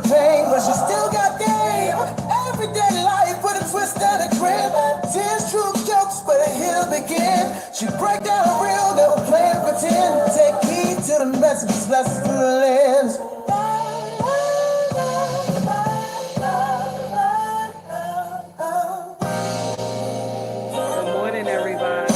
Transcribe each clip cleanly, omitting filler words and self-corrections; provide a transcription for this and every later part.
pain, but she still got game. Everyday life with a twist and a grin. Tears, true jokes, but here to begin. She break down real, never play and pretend. Take heed to the messages, lessons through the lens. Good morning, everybody.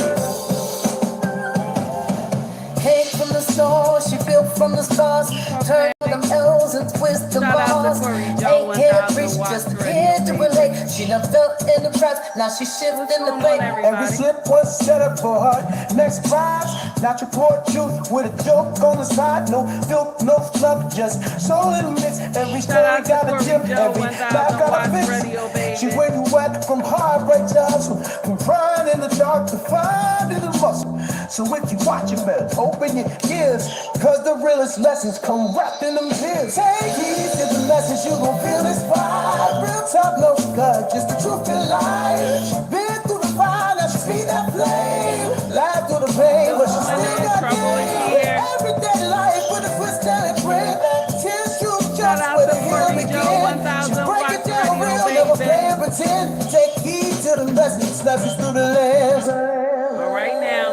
Came from the soul, she built from the stars. Turn them L's and twist the bars. Ain't here to preach, just here to relate. She done fell in the traps, now she shifting the bait. Every slip was set up for her. Next vibes, not your poor truth with a joke on the side. No filth, no fluff, just soul in the mix. Every story got a tip, every life got a fix. She where you at from heartbreak to hustle, from crying in the dark to finding the muscle. So if you watch it, better open your ears, cause the realest lessons come wrapped in them tears. Take heed to the message, you gon' feel inspired. Real talk, no gut, just the truth and life. Been through the fire, now she feed that flame. Life through the pain, but she still got game. Everyday life with a twist and a grin. Tears, truth, just with a healing again. She break it down real, never play and pretend. Take heed to the message, lessons through the lens. All right now.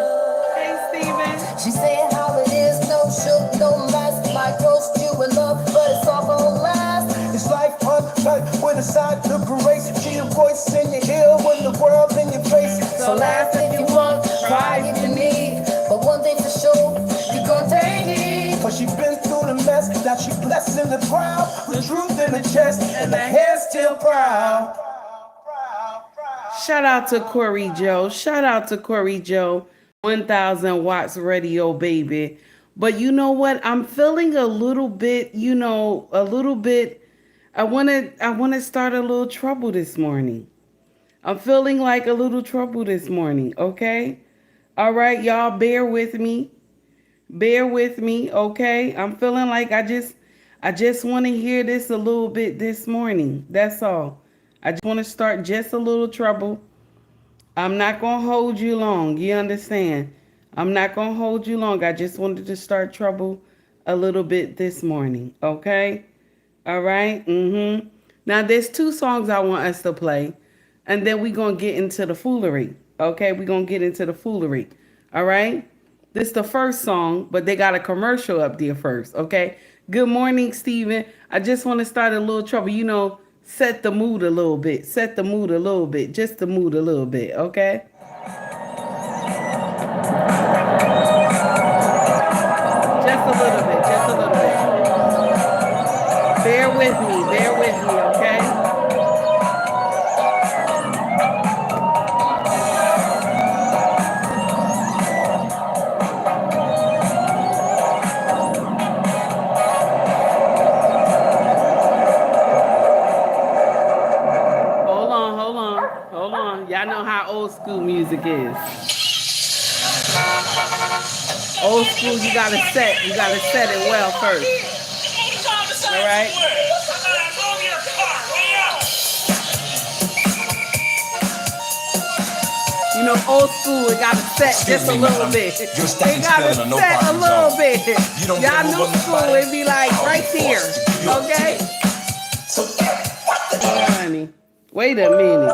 Hey, Steven. She said how it is, no shoot, no mess. Might roast you in love, but it's all gonna last. It's life uncut with a side to grace. She a voice in your ear when the world's in your face. So laugh if you want, cry if you need. But one thing for sure, you gon' take it. Cause she been through the mess, now she blessed in the crowd. The truth in the chest, and the hair still proud. Shout out to Corey Joe. Shout out to Corey Joe. 1000 watts radio, baby. But you know what? I'm feeling a little bit, I want to start a little trouble this morning. I'm feeling like a little trouble this morning, okay? All right, y'all, bear with me. Bear with me, okay? I'm feeling like I just want to hear this a little bit this morning. That's all. I just want to start just a little trouble. I'm not going to hold you long. You understand? I'm not going to hold you long. I just wanted to start trouble a little bit this morning. Okay? All right? Now, there's 2 songs I want us to play. And then we're going to get into the foolery. Okay? We're going to get into the foolery. All right? This is the first song, but they got a commercial up there first. Okay? Good morning, Steven. I just want to start a little trouble. Set the mood a little bit. Set the mood a little bit. Just the mood a little bit, okay? Just a little bit. Just a little bit. Bear with me. Bear with me, okay? Y'all know how old school music is. Old school, you gotta set it well first. All right? Old school, it gotta set just a little bit. It gotta set a little bit. Y'all new school, it be like right here. Okay? Honey, wait a minute.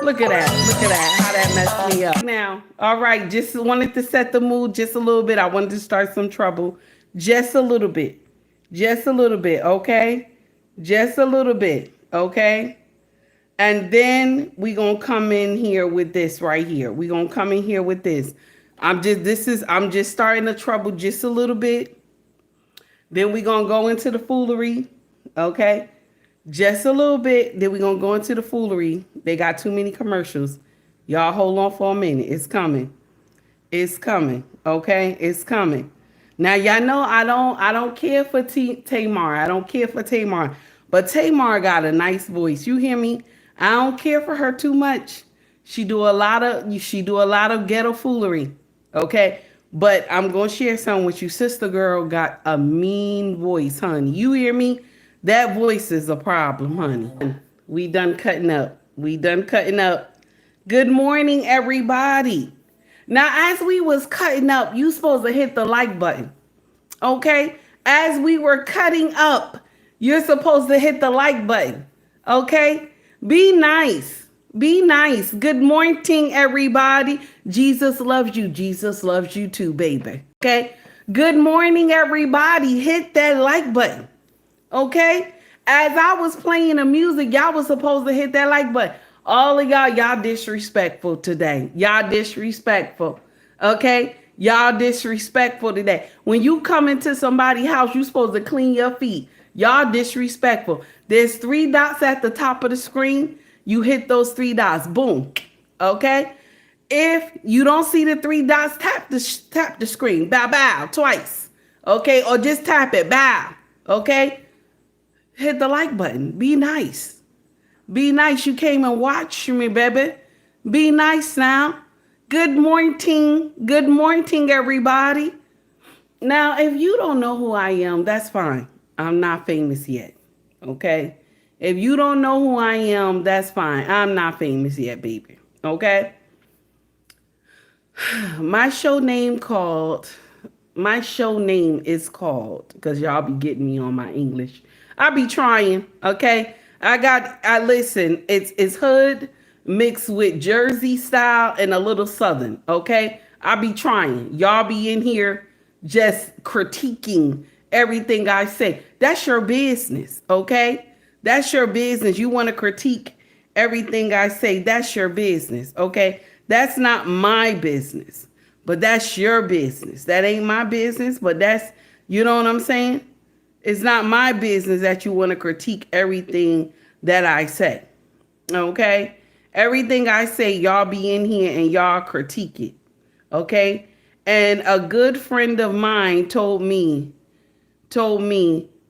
Look at that, how that messed me up. Now, all right, just wanted to set the mood just a little bit. I wanted to start some trouble, just a little bit, okay? Just a little bit, okay? And then we gonna come in here with this right here. We gonna come in here with this. I'm just starting the trouble just a little bit. Then we gonna go into the foolery, okay? Just a little bit, then we're going to go into the foolery. They got too many commercials. Y'all hold on for a minute. It's coming. It's coming, okay? It's coming. Now, y'all know I don't care for Tamar. I don't care for Tamar. But Tamar got a nice voice. You hear me? I don't care for her too much. She do a lot of ghetto foolery, okay? But I'm going to share something with you. Sister girl got a mean voice, honey. You hear me? That voice is a problem, honey. We done cutting up. Good morning, everybody. Now, as we was cutting up, you supposed to hit the like button. Okay? As we were cutting up, You're supposed to hit the like button. Okay? Be nice. Be nice. Good morning, everybody. Jesus loves you. Jesus loves you too, baby. Okay? Good morning, everybody. Hit that like button. Okay? As I was playing the music, y'all was supposed to hit that like button. All of y'all disrespectful today. Y'all disrespectful. Okay? Y'all disrespectful today. When you come into somebody's house, you supposed to clean your feet. Y'all disrespectful. There's 3 dots at the top of the screen. You hit those 3 dots. Boom. Okay? If you don't see the 3 dots, tap the screen. Bow, bow, twice. Okay? Or just tap it. Bow. Okay? Hit the like button. Be nice. Be nice. You came and watched me, baby. Be nice now. Good morning. Good morning, everybody. Now, if you don't know who I am, that's fine. I'm not famous yet. Okay? If you don't know who I am, that's fine. I'm not famous yet, baby. Okay? My show name is called, because y'all be getting me on my English. I be trying, okay? I listen, it's hood mixed with Jersey style and a little Southern, okay? I be trying. Y'all be in here just critiquing everything I say. That's your business, okay? That's your business. You want to critique everything I say. That's your business, okay? That's not my business, but that's your business. That ain't my business, but that's, you know what I'm saying? It's not my business that you want to critique everything that I say, okay? Everything I say, y'all be in here and y'all critique it, okay? And a good friend of mine told me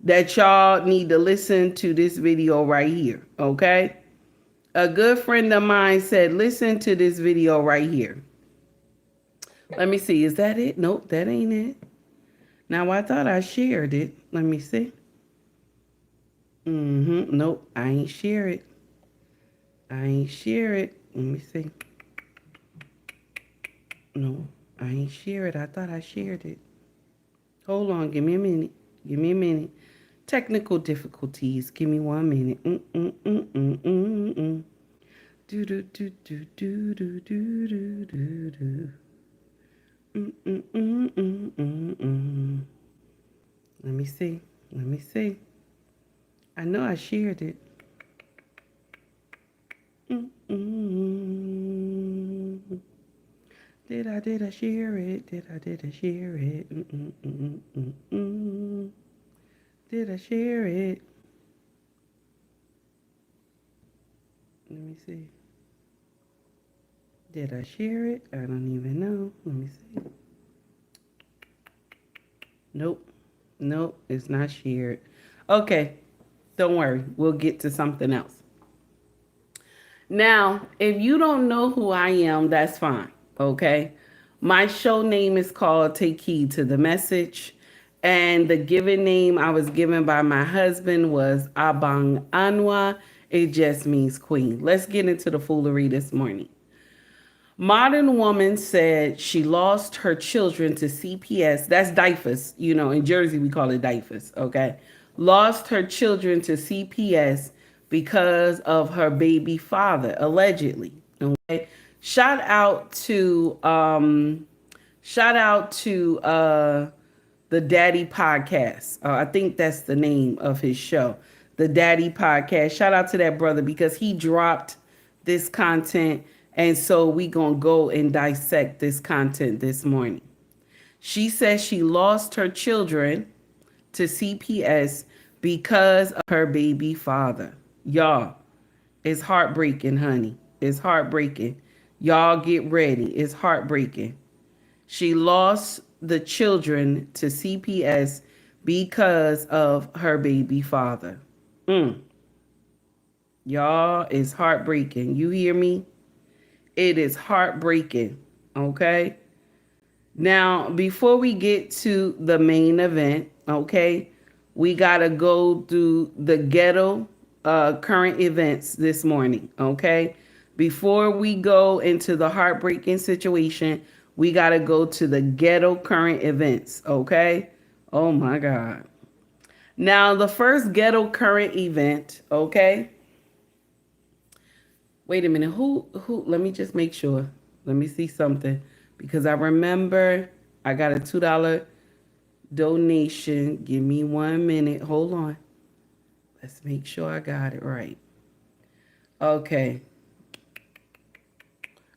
that y'all need to listen to this video right here, okay? A good friend of mine said, listen to this video right here. Let me see. Is that it? Nope, that ain't it. Now, I thought I shared it. Let me see. Nope, I ain't share it. I ain't share it. Let me see. No, I ain't share it. I thought I shared it. Hold on. Give me a minute. Give me a minute. Technical difficulties. Give me 1 minute. Do do do do do do do do do do. Let me see. Let me see. I know I shared it. Did I share it? Did I share it? Did I share it? Let me see. Did I share it? I don't even know. Let me see. Nope. Nope, it's not shared. Okay, don't worry. We'll get to something else. Now, if you don't know who I am, that's fine. Okay. My show name is called Take Heed to the Message. And the given name I was given by my husband was Abang Anwa. It just means queen. Let's get into the foolery this morning. Modern woman said she lost her children to CPS. That's DIFUS. You know, in Jersey, we call it DIFUS. Okay. Lost her children to CPS because of her baby father, allegedly. Okay. Shout out to the Daddy Podcast. I think that's the name of his show, the Daddy Podcast. Shout out to that brother because he dropped this content, and so we gonna go and dissect this content this morning. She says she lost her children to CPS because of her baby father. Y'all, it's heartbreaking, honey. It's heartbreaking. Y'all get ready. It's heartbreaking. She lost the children to CPS because of her baby father. Y'all, it's heartbreaking. You hear me? It is heartbreaking. Okay? Now, before we get to the main event, okay, we got to go through the ghetto current events this morning, okay? Before we go into the heartbreaking situation, we got to go to the ghetto current events, okay? Oh, my God. Now, the first ghetto current event, okay? Wait a minute. Who, let me just make sure. Let me see something. Because I remember I got a $2 donation. Give me 1 minute. Hold on. Let's make sure I got it right. Okay.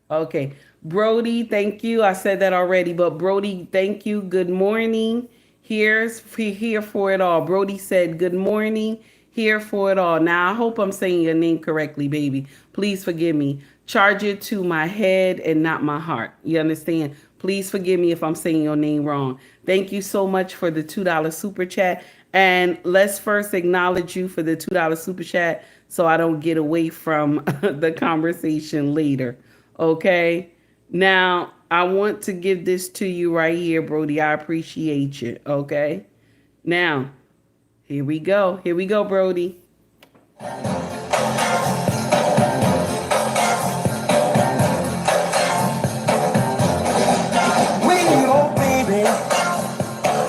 Okay. Brody, thank you. I said that already, but Brody, thank you. Good morning. Here for it all. Brody said, good morning. Here for it all. Now, I hope I'm saying your name correctly, baby. Please forgive me. Charge it to my head and not my heart. You understand? Please forgive me if I'm saying your name wrong. Thank you so much for the $2 super chat. And let's first acknowledge you for the $2 super chat so I don't get away from the conversation later. Okay? Now, I want to give this to you right here, Brody. I appreciate you. Okay? Now, here we go. Here we go, Brody.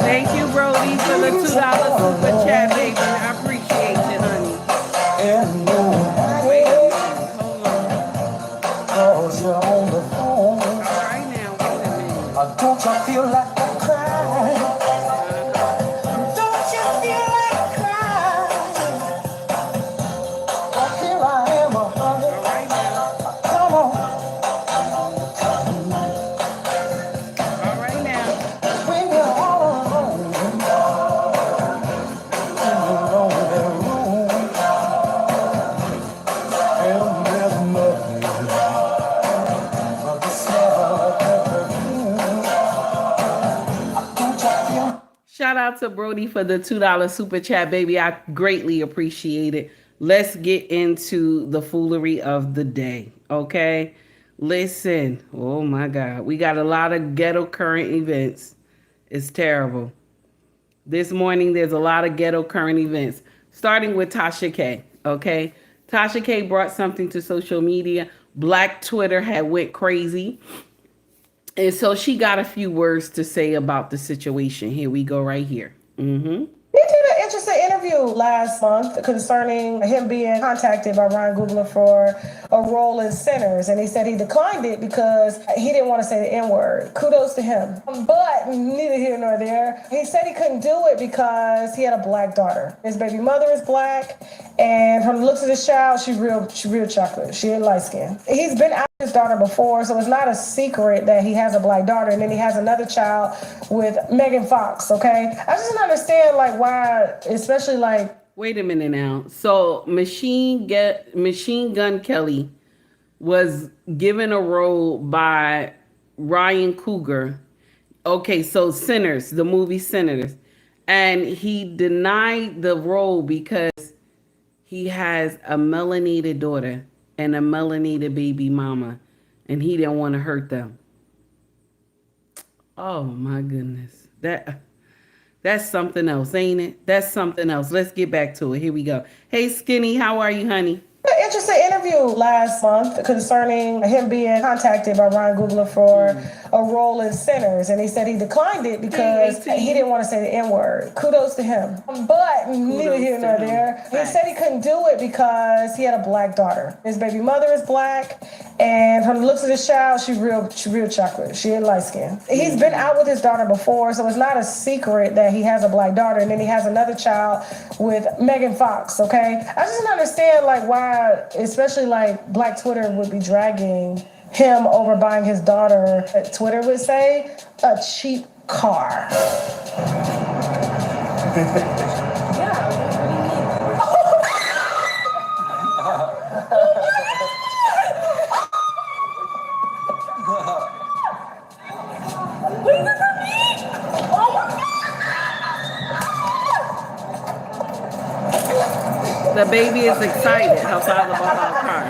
Thank you, Brody, for the $2 super chat, baby. I appreciate you, honey. Wait a minute. Hold on. All right now, wait a minute. Don't you feel like crying? Don't you feel like crying? Here I am, honey. All right now. Come on. All right now. When you're all alone in the lonely room, and there's nothing but the smell of perfume. Shout out to Brody for the $2 super chat, baby. I greatly appreciate it. Let's get into the foolery of the day, okay? Listen, oh my God. We got a lot of ghetto current events. It's terrible. This morning, there's a lot of ghetto current events, starting with Tasha K, okay? Tasha K brought something to social media. Black Twitter had went crazy. And so she got a few words to say about the situation. Here we go right here. He did an interesting interview last month concerning him being contacted by Ryan Coogler for a role in Sinners, and he said he declined it because he didn't want to say the N-word. Kudos to him. But neither here nor there. He said he couldn't do it because he had a black daughter. His baby mother is black, and from the looks of this child, she's real chocolate. She ain't light skinned. He's been out with his daughter before, so it's not a secret that he has a black daughter, and then he has another child with Megan Fox, okay? I just don't understand, like, why, especially, like... Wait a minute now. So Machine Gun Kelly was given a role by Ryan Coogler. Okay, so Sinners, the movie Sinners. And he denied the role because he has a melanated daughter and a melanated baby mama, and he didn't want to hurt them. Oh my goodness. That's something else, ain't it? That's something else. Let's get back to it. Here we go. Hey, Skinny, how are you, honey? An interesting interview last month concerning him being contacted by Ryan Coogler for a role in Sinners, and he said he declined it because he didn't want to say the N-word. Kudos to him. But neither here nor there. He said he couldn't do it because he had a black daughter. His baby mother is black, and from the looks of this child, she's real chocolate. She ain't light skinned. He's been out with his daughter before, so it's not a secret that he has a black daughter, and then he has another child with Megan Fox, okay? I just don't understand, like, why, especially, like, Black Twitter would be dragging him over buying his daughter, Twitter would say, a cheap car. The baby is excited. Her father bought her a car.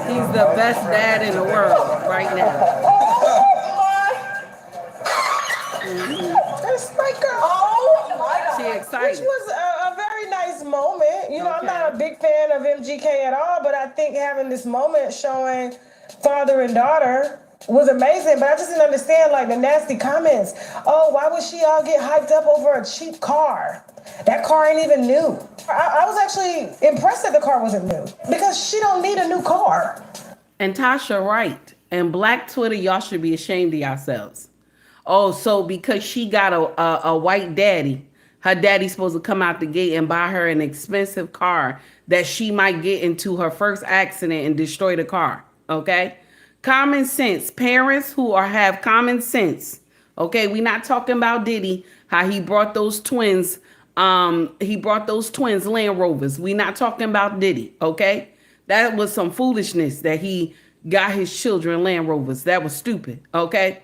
He's the best dad in the world right now. It's like, oh my God. She excited. Which was a very nice moment. You know, I'm not a big fan of MGK at all, but I think having this moment showing father and daughter was amazing, but I just didn't understand like the nasty comments. Oh, why would she all get hyped up over a cheap car? That car ain't even new. I was actually impressed that the car wasn't new because she don't need a new car. And Tasha, right. And Black Twitter, y'all should be ashamed of yourselves. Oh, so because she got a white daddy, her daddy's supposed to come out the gate and buy her an expensive car that she might get into her first accident and destroy the car. Okay? Common sense. Parents who have common sense. Okay, we're not talking about Diddy, how he brought those twins. He brought those twins Land Rovers. We're not talking about Diddy. Okay, that was some foolishness that he got his children Land Rovers. That was stupid. Okay,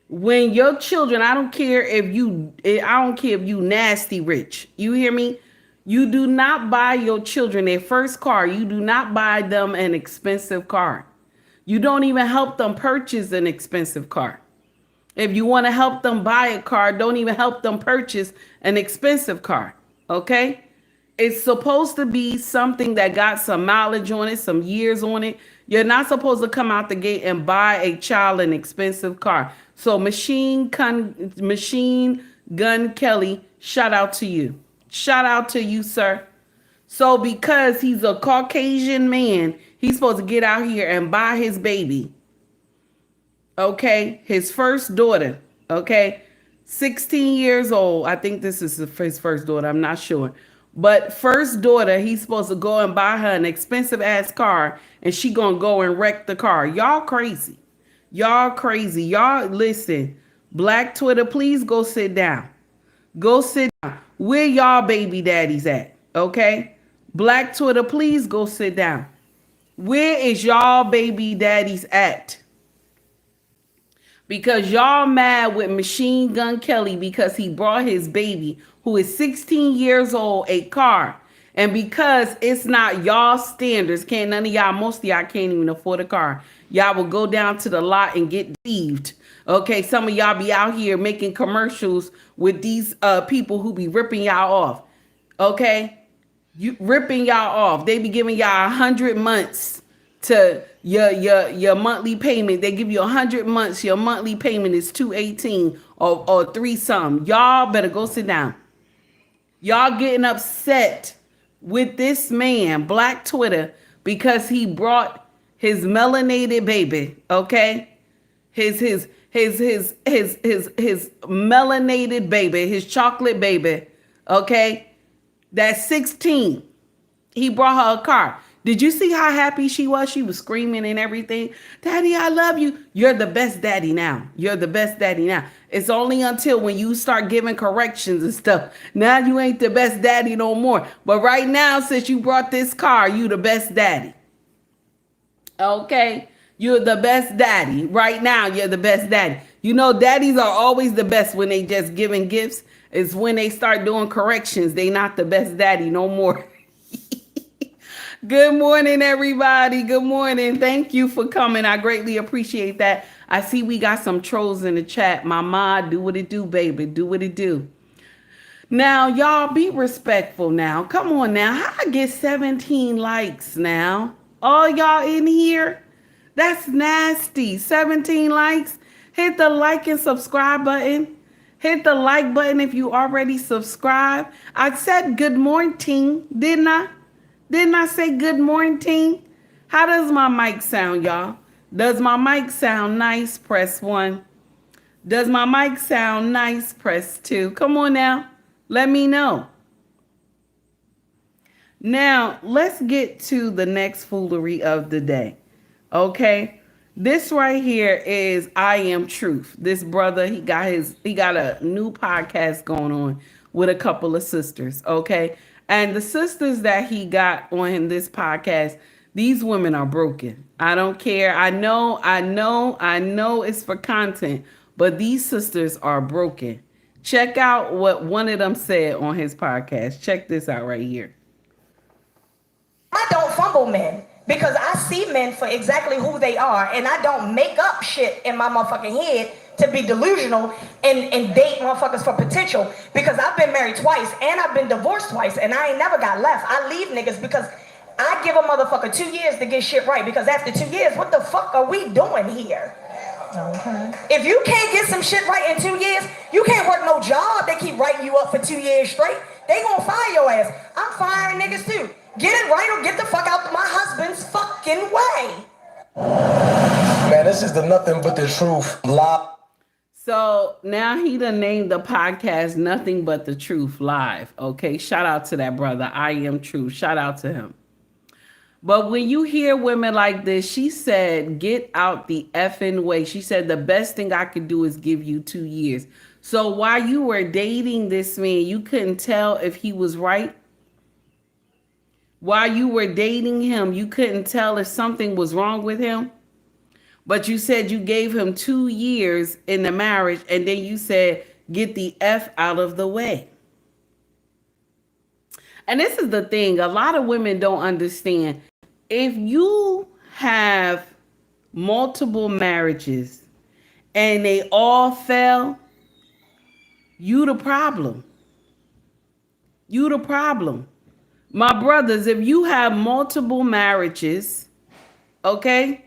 when your children, I don't care if you nasty rich. You hear me? You do not buy your children their first car. You do not buy them an expensive car. You don't even help them purchase an expensive car. If you want to help them buy a car, don't even help them purchase an expensive car. Okay? It's supposed to be something that got some mileage on it, some years on it. You're not supposed to come out the gate and buy a child an expensive car. So Machine Gun Kelly, shout out to you. Shout out to you, sir. So because he's a Caucasian man, he's supposed to get out here and buy his baby. Okay, his first daughter. Okay, 16 years old. I think this is his first daughter. I'm not sure. But first daughter, he's supposed to go and buy her an expensive ass car, and she gonna go and wreck the car. Y'all crazy. Y'all crazy. Y'all listen. Black Twitter, please go sit down. Go sit down. Where y'all baby daddies at? Okay? Black Twitter, please go sit down. Where is y'all baby daddies at? Because y'all mad with Machine Gun Kelly because he brought his baby, who is 16 years old, a car. And because it's not y'all standards, most of y'all can't even afford a car. Y'all will go down to the lot and get deceived. Okay, some of y'all be out here making commercials with these people who be ripping y'all off. Okay, you ripping y'all off. They be giving y'all 100 months to your monthly payment. They give you 100 months. Your monthly payment is $218 or three some. Y'all better go sit down. Y'all getting upset with this man, Black Twitter, because he brought his melanated baby. Okay, his melanated baby, his chocolate baby. Okay, that's 16. He brought her a car. Did you see how happy she was? She was screaming and everything. Daddy, I love you. You're the best daddy now. You're the best daddy now. It's only until when you start giving corrections and stuff. Now you ain't the best daddy no more. But right now, since you brought this car, you the best daddy. Okay? You're the best daddy. Right now, you're the best daddy. You know, daddies are always the best when they just giving gifts. It's when they start doing corrections. They not the best daddy no more. Good morning, everybody. Good morning. Thank you for coming. I greatly appreciate that. I see we got some trolls in the chat. Mama, do what it do, baby. Do what it do. Now, y'all be respectful now. Come on now. How I get 17 likes now? All y'all in here? That's nasty. 17 likes. Hit the like and subscribe button. Hit the like button if you already subscribed. I said good morning, didn't I? Didn't I say good morning? How does my mic sound, y'all? Does my mic sound nice? Press 1. Does my mic sound nice? Press 2. Come on now. Let me know. Now, let's get to the next foolery of the day. Okay? This right here is I Am Truth. This brother, he got a new podcast going on with a couple of sisters, okay? And the sisters that he got on this podcast, these women are broken. I don't care. I know it's for content, but these sisters are broken. Check out what one of them said on his podcast. Check this out right here. I don't fumble men because I see men for exactly who they are, and I don't make up shit in my motherfucking head to be delusional and date motherfuckers for potential, because I've been married twice and I've been divorced twice and I ain't never got left. I leave niggas because I give a motherfucker 2 years to get shit right, because after 2 years, what the fuck are we doing here? Okay. If you can't get some shit right in 2 years, you can't work no job. They keep writing you up for 2 years straight. They gonna fire your ass. I'm firing niggas too. Get it right or get the fuck out of my husband's fucking way. Man, this is the nothing but the truth. So now he done named the podcast Nothing But the Truth Live. Okay, shout out to that brother. I Am Truth. Shout out to him. But when you hear women like this, she said, get out the effing way. She said, the best thing I could do is give you 2 years. So while you were dating this man, you couldn't tell if he was right? While you were dating him, you couldn't tell if something was wrong with him? But you said you gave him 2 years in the marriage, and then you said, get the F out of the way. And this is the thing, a lot of women don't understand. If you have multiple marriages and they all fail, you the problem. You the problem. My brothers, if you have multiple marriages, okay,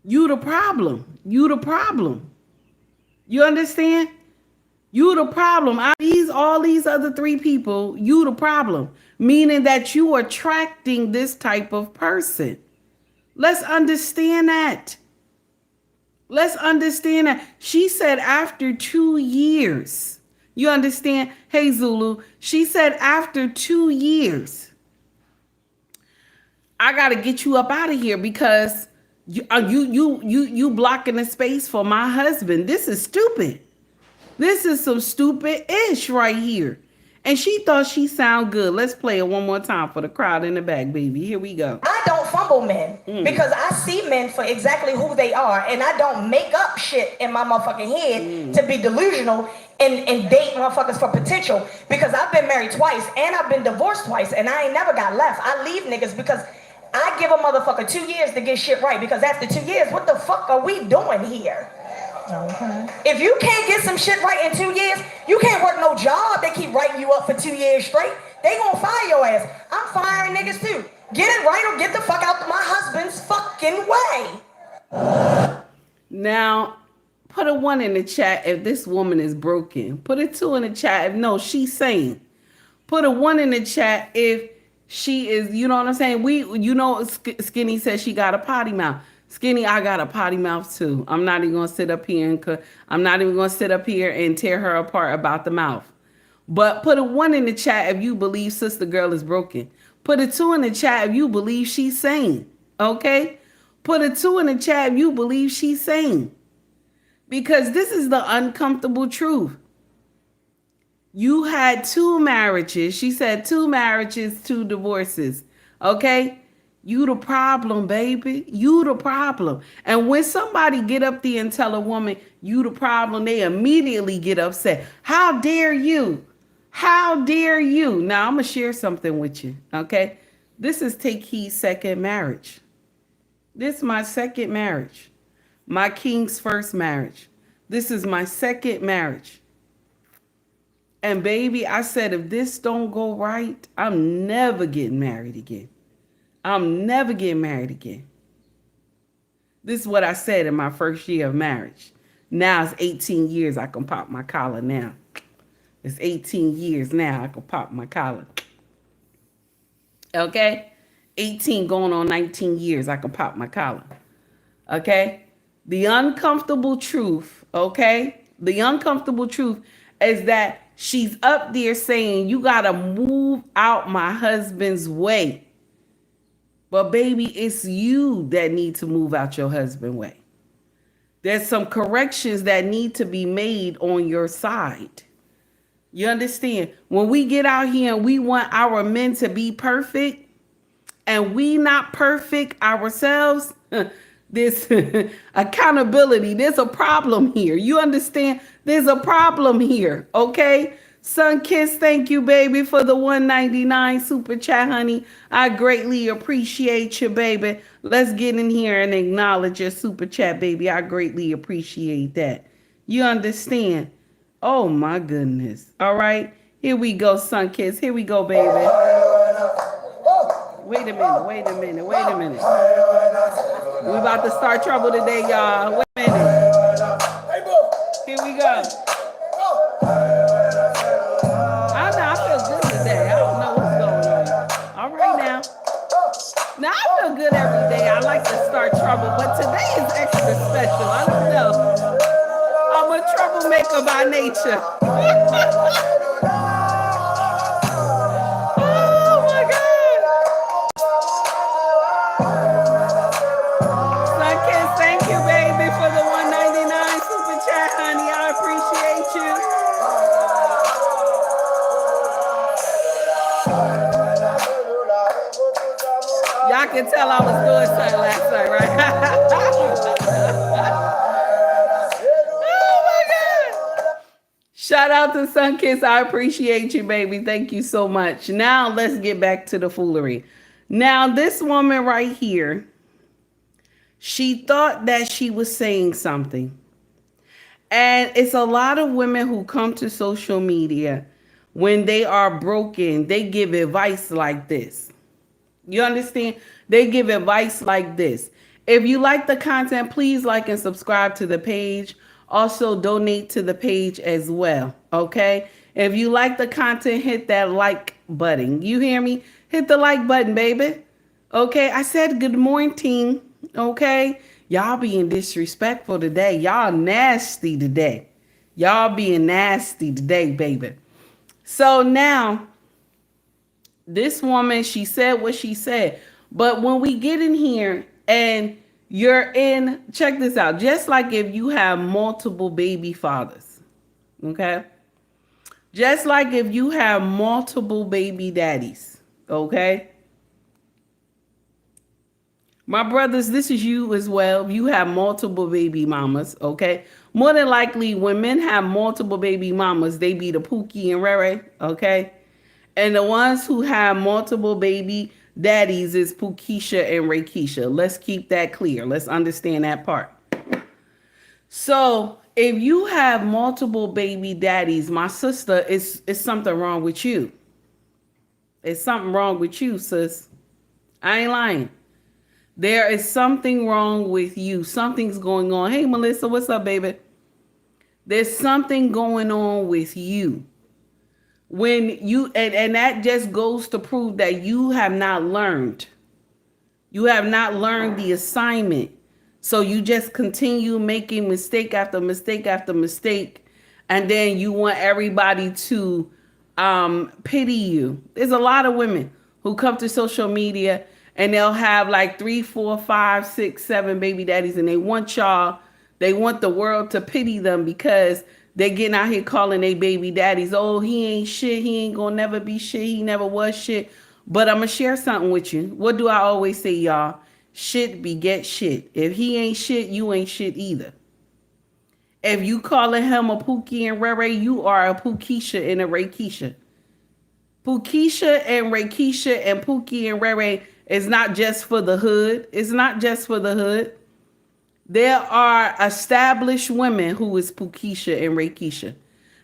you the problem. You the problem. You understand? You the problem. All these other 3 people, you the problem. Meaning that you are attracting this type of person. Let's understand that. Let's understand that. She said after 2 years. You understand? Hey, Zulu. She said after 2 years, I got to get you up out of here because you blocking the space for my husband. This is stupid. This is some stupid ish right here. And she thought she sound good. Let's play it one more time for the crowd in the back, baby. Here we go. I don't fumble men because I see men for exactly who they are, and I don't make up shit in my motherfucking head to be delusional and date motherfuckers for potential, because I've been married twice and I've been divorced twice, and I ain't never got left. I leave niggas because I give a motherfucker 2 years to get shit right, because after 2 years, what the fuck are we doing here? Okay. If you can't get some shit right in 2 years, you can't work no job. They keep writing you up for 2 years straight. They gonna fire your ass. I'm firing niggas too. Get it right or get the fuck out of my husband's fucking way. Now, put a 1 in the chat if this woman is broken. Put a 2 in the chat if no, she's sane. Put a 1 in the chat if she is, you know what I'm saying? Skinny says she got a potty mouth. Skinny, I got a potty mouth too. I'm not even gonna sit up here and tear her apart about the mouth. But put a 1 in the chat if you believe Sister Girl is broken. Put a 2 in the chat if you believe she's sane. Okay? Put a 2 in the chat if you believe she's sane. Because this is the uncomfortable truth. You had 2 marriages. She said 2 marriages, 2 divorces. Okay? You the problem, baby. You the problem. And when somebody get up there and tell a woman, you the problem, they immediately get upset. How dare you? How dare you? Now, I'm going to share something with you, okay? This is Take Heed's second marriage. This is my second marriage. My king's first marriage. This is my second marriage. And baby, I said, if this don't go right, I'm never getting married again. I'm never getting married again. This is what I said in my first year of marriage. Now it's 18 years, I can pop my collar now. It's 18 years now, I can pop my collar. Okay? 18 going on 19 years, I can pop my collar. Okay? The uncomfortable truth, okay? The uncomfortable truth is that she's up there saying, you got to move out my husband's way. But baby, it's you that need to move out your husband's way. There's some corrections that need to be made on your side. You understand? When we get out here and we want our men to be perfect and we not perfect ourselves, there's accountability. There's a problem here. You understand? There's a problem here. Okay? Sun Kiss, thank you, baby, for the $1.99 super chat, honey. I greatly appreciate you, baby. Let's get in here and acknowledge your super chat, baby. I greatly appreciate that. You understand? Oh, my goodness. All right. Here we go, Sun Kiss. Here we go, baby. Wait a minute. We about to start trouble today, y'all. Wait a minute. Here we go. I don't know. I feel good today. I don't know what's going on. All right now. Now I feel good every day. I like to start trouble, but today is extra special. I don't know. I'm a troublemaker by nature. Oh my God. Sunkiss, thank you, baby, for the $1.99 super chat, honey. I appreciate you. Y'all can tell I was doing something last night, right? Oh my God. Shout out to Sunkiss. I appreciate you, baby. Thank you so much. Now let's get back to the foolery. Now this woman right here, she thought that she was saying something. And it's a lot of women who come to social media when they are broken, they give advice like this. You understand? They give advice like this. If you like the content, please like and subscribe to the page. Also donate to the page as well. Okay? If you like the content, hit that like button. You hear me? Hit the like button, baby. Okay? I said good morning. Okay? Y'all being disrespectful today. Y'all nasty today. Y'all being nasty today, baby. So now, this woman, she said what she said. But when we get in here and you're in, check this out. Just like if you have multiple baby fathers, okay? Just like if you have multiple baby daddies, okay? My brothers, this is you as well. You have multiple baby mamas, okay? More than likely, when men have multiple baby mamas, they be the Pookie and Rere, okay? And the ones who have multiple baby daddies is Pookeisha and Rakeisha. Let's keep that clear. Let's understand that part. So if you have multiple baby daddies, my sister, it's something wrong with you. It's something wrong with you, sis. I ain't lying. There is something wrong with you. Something's going on. Hey, Melissa, what's up, baby? There's something going on with you. When you, and that just goes to prove that you have not learned. You have not learned the assignment. So you just continue making mistake after mistake after mistake. And then you want everybody to pity you. There's a lot of women who come to social media and they'll have like 3, 4, 5, 6, 7 baby daddies. And they want the world to pity them because they're getting out here calling they baby daddies. Oh, he ain't shit. He ain't gonna never be shit. He never was shit. But I'm gonna share something with you. What do I always say, y'all? Shit beget shit. If he ain't shit, you ain't shit either. If you calling him a Pookie and Rere, you are a Pookeisha and a Rakeisha. Pookeisha and Rakeisha and Pookie and Rere is not just for the hood. It's not just for the hood. There are established women who is Pookeisha and Rakeisha.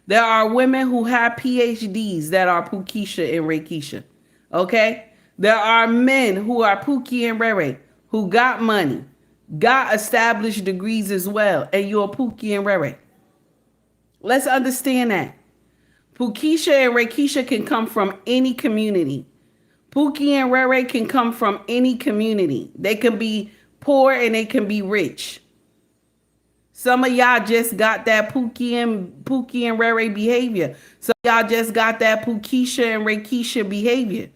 There are women who have PhDs that are Pookeisha and Rakeisha. Okay? There are men who are Pookie and Rere who got money, got established degrees as well, and you're Pookie and Rere. Let's understand that. Pookeisha and Rakeisha can come from any community. Pookie and Rere can come from any community. They can be poor and they can be rich. Some of y'all just got that Pookie and Rere behavior. Some of y'all just got that Pookeisha and Rakeisha behavior.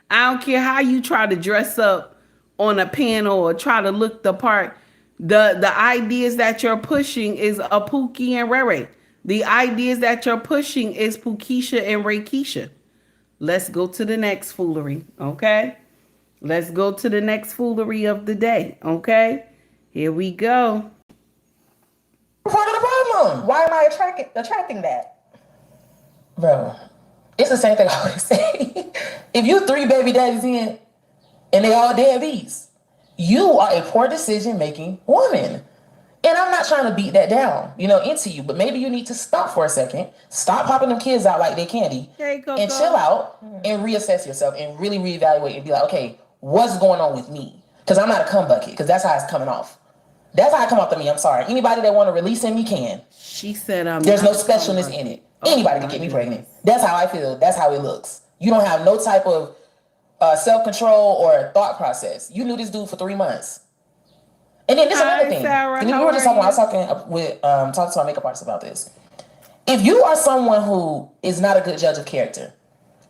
I don't care how you try to dress up on a panel or try to look the part. The ideas that you're pushing is a Pookie and Rere. The ideas that you're pushing is Pookeisha and Rakeisha. Let's go to the next foolery, okay? Let's go to the next foolery of the day, okay? Here we go. Part of the problem. Why am I attracting that? Bro, it's the same thing I always say. If you 3 baby daddies in and they all deadbeats, you are a poor decision-making woman. And I'm not trying to beat that down, into you, but maybe you need to stop for a second, stop popping them kids out like they candy, and chill out and reassess yourself and really reevaluate and be like, okay, what's going on with me? Because I'm not a cum bucket, because that's how it's coming off. That's how it come off to me. I'm sorry. Anybody that want to release in me can. She said, there's no specialness in it. Anybody can get me pregnant. That's how I feel. That's how it looks. You don't have no type of self-control or thought process. You knew this dude for 3 months. And then this another thing. Sarah, we were just talking. I was talking to my makeup artist about this. If you are someone who is not a good judge of character,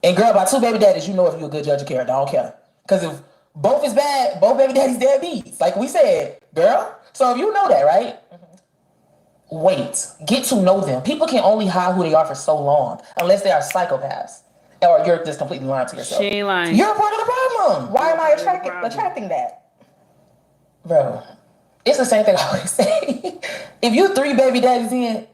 and girl, by 2 baby daddies, you know if you're a good judge of character. I don't care. Because if both is bad, both baby daddies deadbeats. Like we said, girl. So if you know that, right? Wait. Get to know them. People can only hide who they are for so long, unless they are psychopaths. Or you're just completely lying to yourself. She ain't lying. You're a part of the problem. Why am I attracting that? Bro, it's the same thing I always say. If you 3 baby daddies in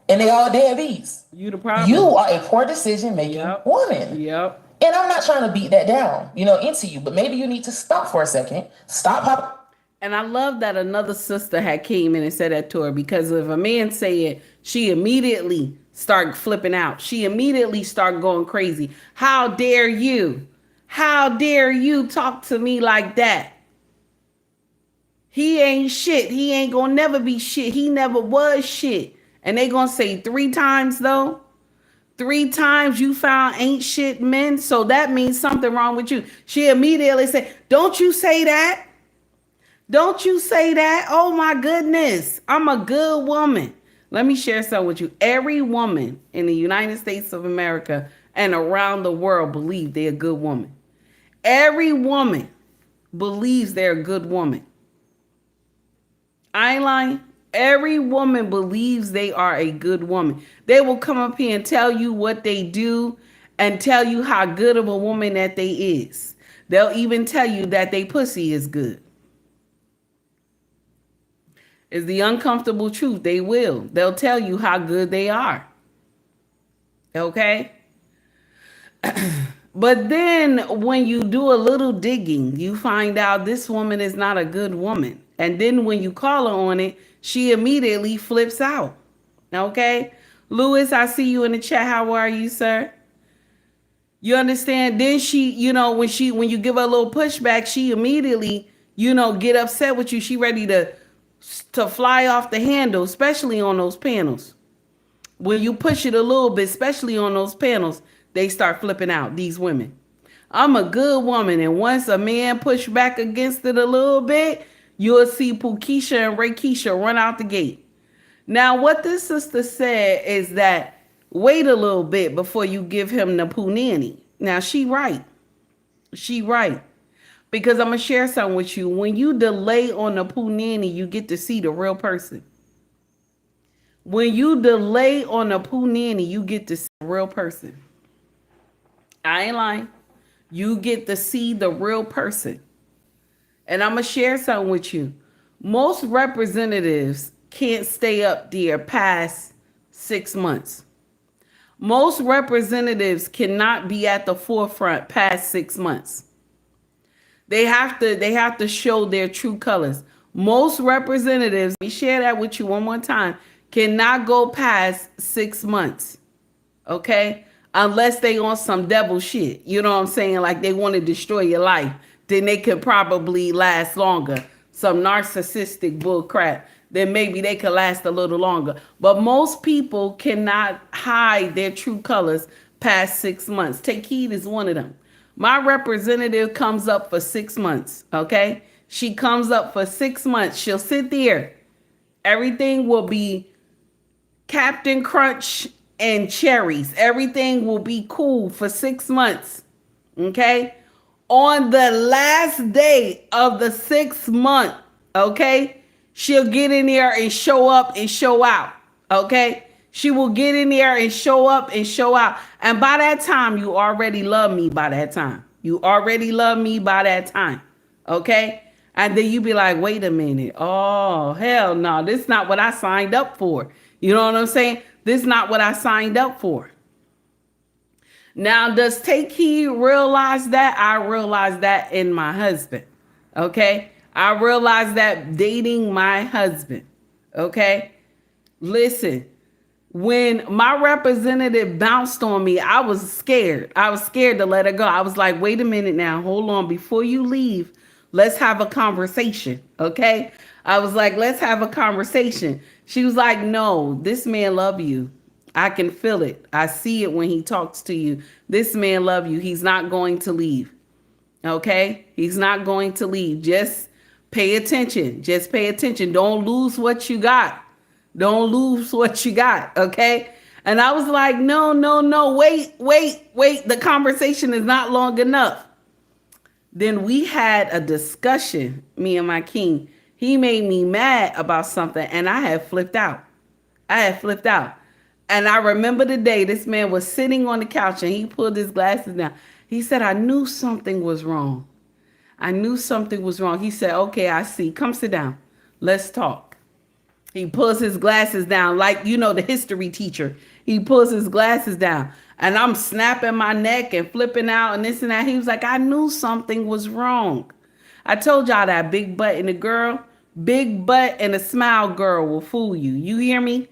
and they all deadbeats, you the problem. You are a poor decision making woman. Yep. And I'm not trying to beat that down, into you, but maybe you need to stop for a second. Stop popping. And I love that another sister had came in and said that to her, because if a man say it, she immediately start flipping out. She immediately start going crazy. How dare you? How dare you talk to me like that? He ain't shit. He ain't gonna never be shit. He never was shit. And they gonna say 3 times though. 3 times you found ain't shit men. So that means something wrong with you. She immediately said, don't you say that. Don't you say that. Oh my goodness. I'm a good woman. Let me share something with you. Every woman in the United States of America and around the world believe they're a good woman. Every woman believes they're a good woman. I ain't lying. Every woman believes they are a good woman. They will come up here and tell you what they do and tell you how good of a woman that they is. They'll even tell you that they pussy is good. It's the uncomfortable truth. They will. They'll tell you how good they are. Okay? But then when you do a little digging, you find out this woman is not a good woman. And then when you call her on it, she immediately flips out. Okay? Lewis, I see you in the chat. How are you, sir? You understand? Then she, when you give her a little pushback, she immediately, get upset with you. She ready to fly off the handle, especially on those panels. When you push it a little bit, especially on those panels, they start flipping out, these women. I'm a good woman, and once a man push back against it a little bit, you'll see Pookeisha and Rakeisha run out the gate. Now, what this sister said is that wait a little bit before you give him the poo nanny. Now, she right. She right. Because I'm going to share something with you. When you delay on the poo nanny, you get to see the real person. When you delay on the poo nanny, you get to see the real person. I ain't lying. You get to see the real person. And I'm going to share something with you. Most representatives can't stay up there past 6 months. Most representatives cannot be at the forefront past 6 months. They have to show their true colors. Most representatives, let me share that with you one more time, cannot go past 6 months. Okay? Unless they on some devil shit. You know what I'm saying? Like they want to destroy your life. Then they could probably last longer. Some narcissistic bull crap. Then maybe they could last a little longer. But most people cannot hide their true colors past 6 months. Take heed is one of them. My representative comes up for 6 months, okay? She comes up for 6 months. She'll sit there. Everything will be Captain Crunch and cherries. Everything will be cool for 6 months, okay? On the last day of the 6th month, okay, she'll get in there and show up and show out, okay? She will get in there and show up and show out. And by that time, you already love me by that time. You already love me by that time, okay? And then you be like, wait a minute. Oh, hell no, this is not what I signed up for. You know what I'm saying? This is not what I signed up for. Now, does Take Heed realize that? I realize that in my husband, okay? I realize that dating my husband, Okay? Listen, when my representative bounced on me, I was scared. I was scared to let her go. I was like, wait a minute now. Hold on. Before you leave, let's have a conversation. Okay? I was like, let's have a conversation. She was like, no, this man love you. I can feel it. I see it when he talks to you. This man love you. He's not going to leave. Okay? He's not going to leave. Just pay attention. Just pay attention. Don't lose what you got. Don't lose what you got. Okay? And I was like, no, no, no. Wait. The conversation is not long enough. Then we had a discussion, me and my king. He made me mad about something and I had flipped out. And I remember the day this man was sitting on the couch and he pulled his glasses down. He said, I knew something was wrong. He said, okay, I see. Come sit down. Let's talk. He pulls his glasses down like, the history teacher. He pulls his glasses down and I'm snapping my neck and flipping out and this and that. He was like, I knew something was wrong. I told y'all that big butt and a smile girl will fool you. You hear me?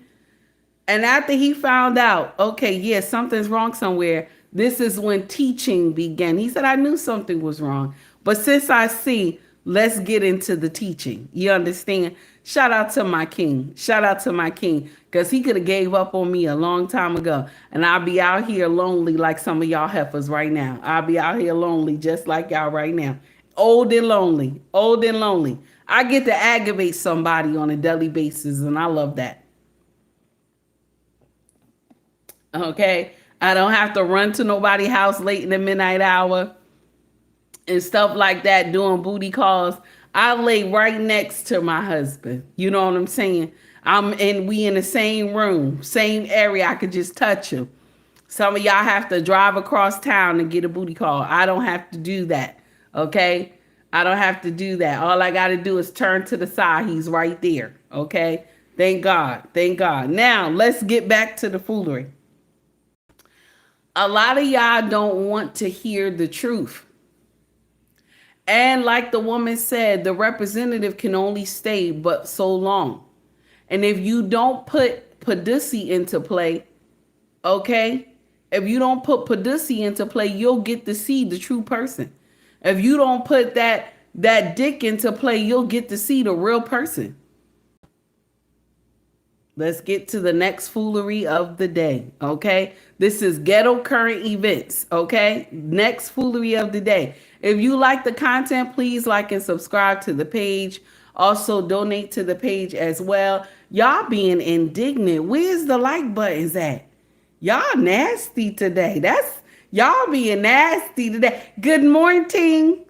And after he found out, okay, yeah, something's wrong somewhere, this is when teaching began. He said, I knew something was wrong. But since I see, let's get into the teaching. You understand? Shout out to my king. Because he could have gave up on me a long time ago. And I'll be out here lonely like some of y'all heifers right now. I'll be out here lonely just like y'all right now. Old and lonely. I get to aggravate somebody on a daily basis, and I love that. Okay, I don't have to run to nobody's house late in the midnight hour and stuff like that, doing booty calls. I lay right next to my husband. You know what I'm saying? We in the same room, same area. I could just touch him. Some of y'all have to drive across town and get a booty call. I don't have to do that. Okay, I don't have to do that. All I got to do is turn to the side. He's right there. Okay, thank God. Now let's get back to the foolery. A lot of y'all don't want to hear the truth. And like the woman said, the representative can only stay but so long. And if you don't put Paducey into play, okay? If you don't put Paducey into play, you'll get to see the true person. If you don't put that dick into play, you'll get to see the real person. Let's get to the next foolery of the day, okay? This is ghetto current events, okay? Next foolery of the day. If you like the content, please like and subscribe to the page. Also, donate to the page as well. Y'all being indignant. Where's the like buttons at? Y'all nasty today. Y'all being nasty today. Good morning.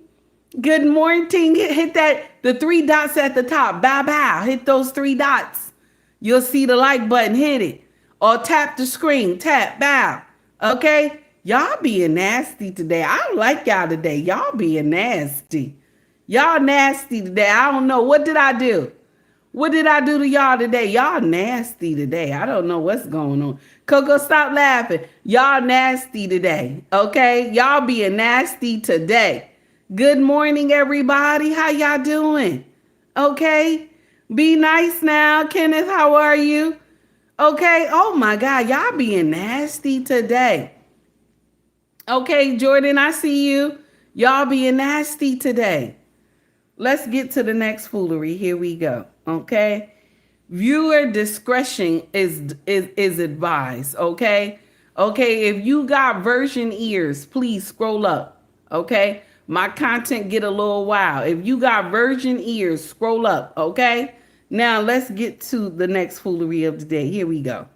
Hit the 3 dots at the top. Bow. Hit those 3 dots. You'll see the like button, hit it. Or tap the screen, tap, bow. Okay? Y'all being nasty today. I don't like y'all today. Y'all being nasty. Y'all nasty today. I don't know. What did I do? What did I do to y'all today? Y'all nasty today. I don't know what's going on. Coco, stop laughing. Y'all nasty today. Okay? Y'all being nasty today. Good morning, everybody. How y'all doing? Okay? Be nice now. Kenneth, how are you? Okay. Oh my God. Y'all being nasty today. Okay, Jordan, I see you. Y'all being nasty today. Let's get to the next foolery. Here we go. Okay. Viewer discretion is advised. Okay. Okay. If you got virgin ears, please scroll up. Okay. My content get a little wild. If you got virgin ears, scroll up. Okay. Now let's get to the next foolery of the day. Here we go.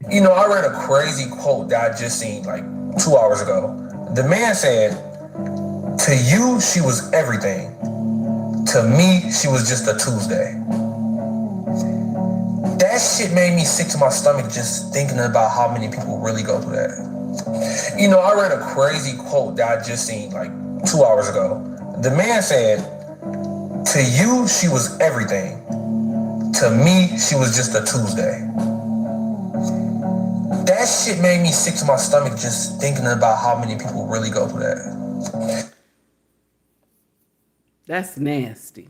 I read a crazy quote that I just seen like 2 hours ago. The man said, to you, she was everything. To me, she was just a Tuesday. That shit made me sick to my stomach just thinking about how many people really go through that. I read a crazy quote that I just seen like 2 hours ago. The man said, to you, she was everything. To me, she was just a Tuesday. That shit made me sick to my stomach just thinking about how many people really go through that. That's nasty.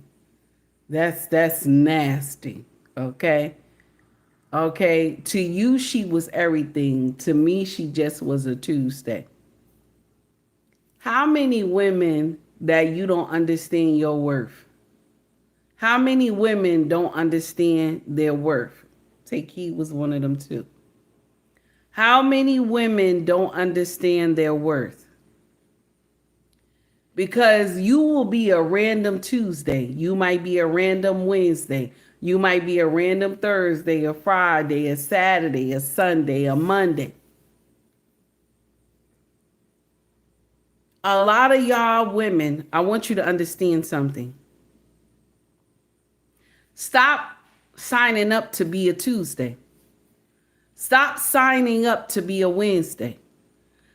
That's nasty. Okay? Okay? To you, she was everything. To me, she just was a Tuesday. How many women that you don't understand your worth? How many women don't understand their worth? Takey was one of them too. How many women don't understand their worth? Because you will be a random Tuesday. You might be a random Wednesday. You might be a random Thursday, a Friday, a Saturday, a Sunday, a Monday. A lot of y'all women, I want you to understand something. Stop signing up to be a Tuesday. Stop signing up to be a Wednesday.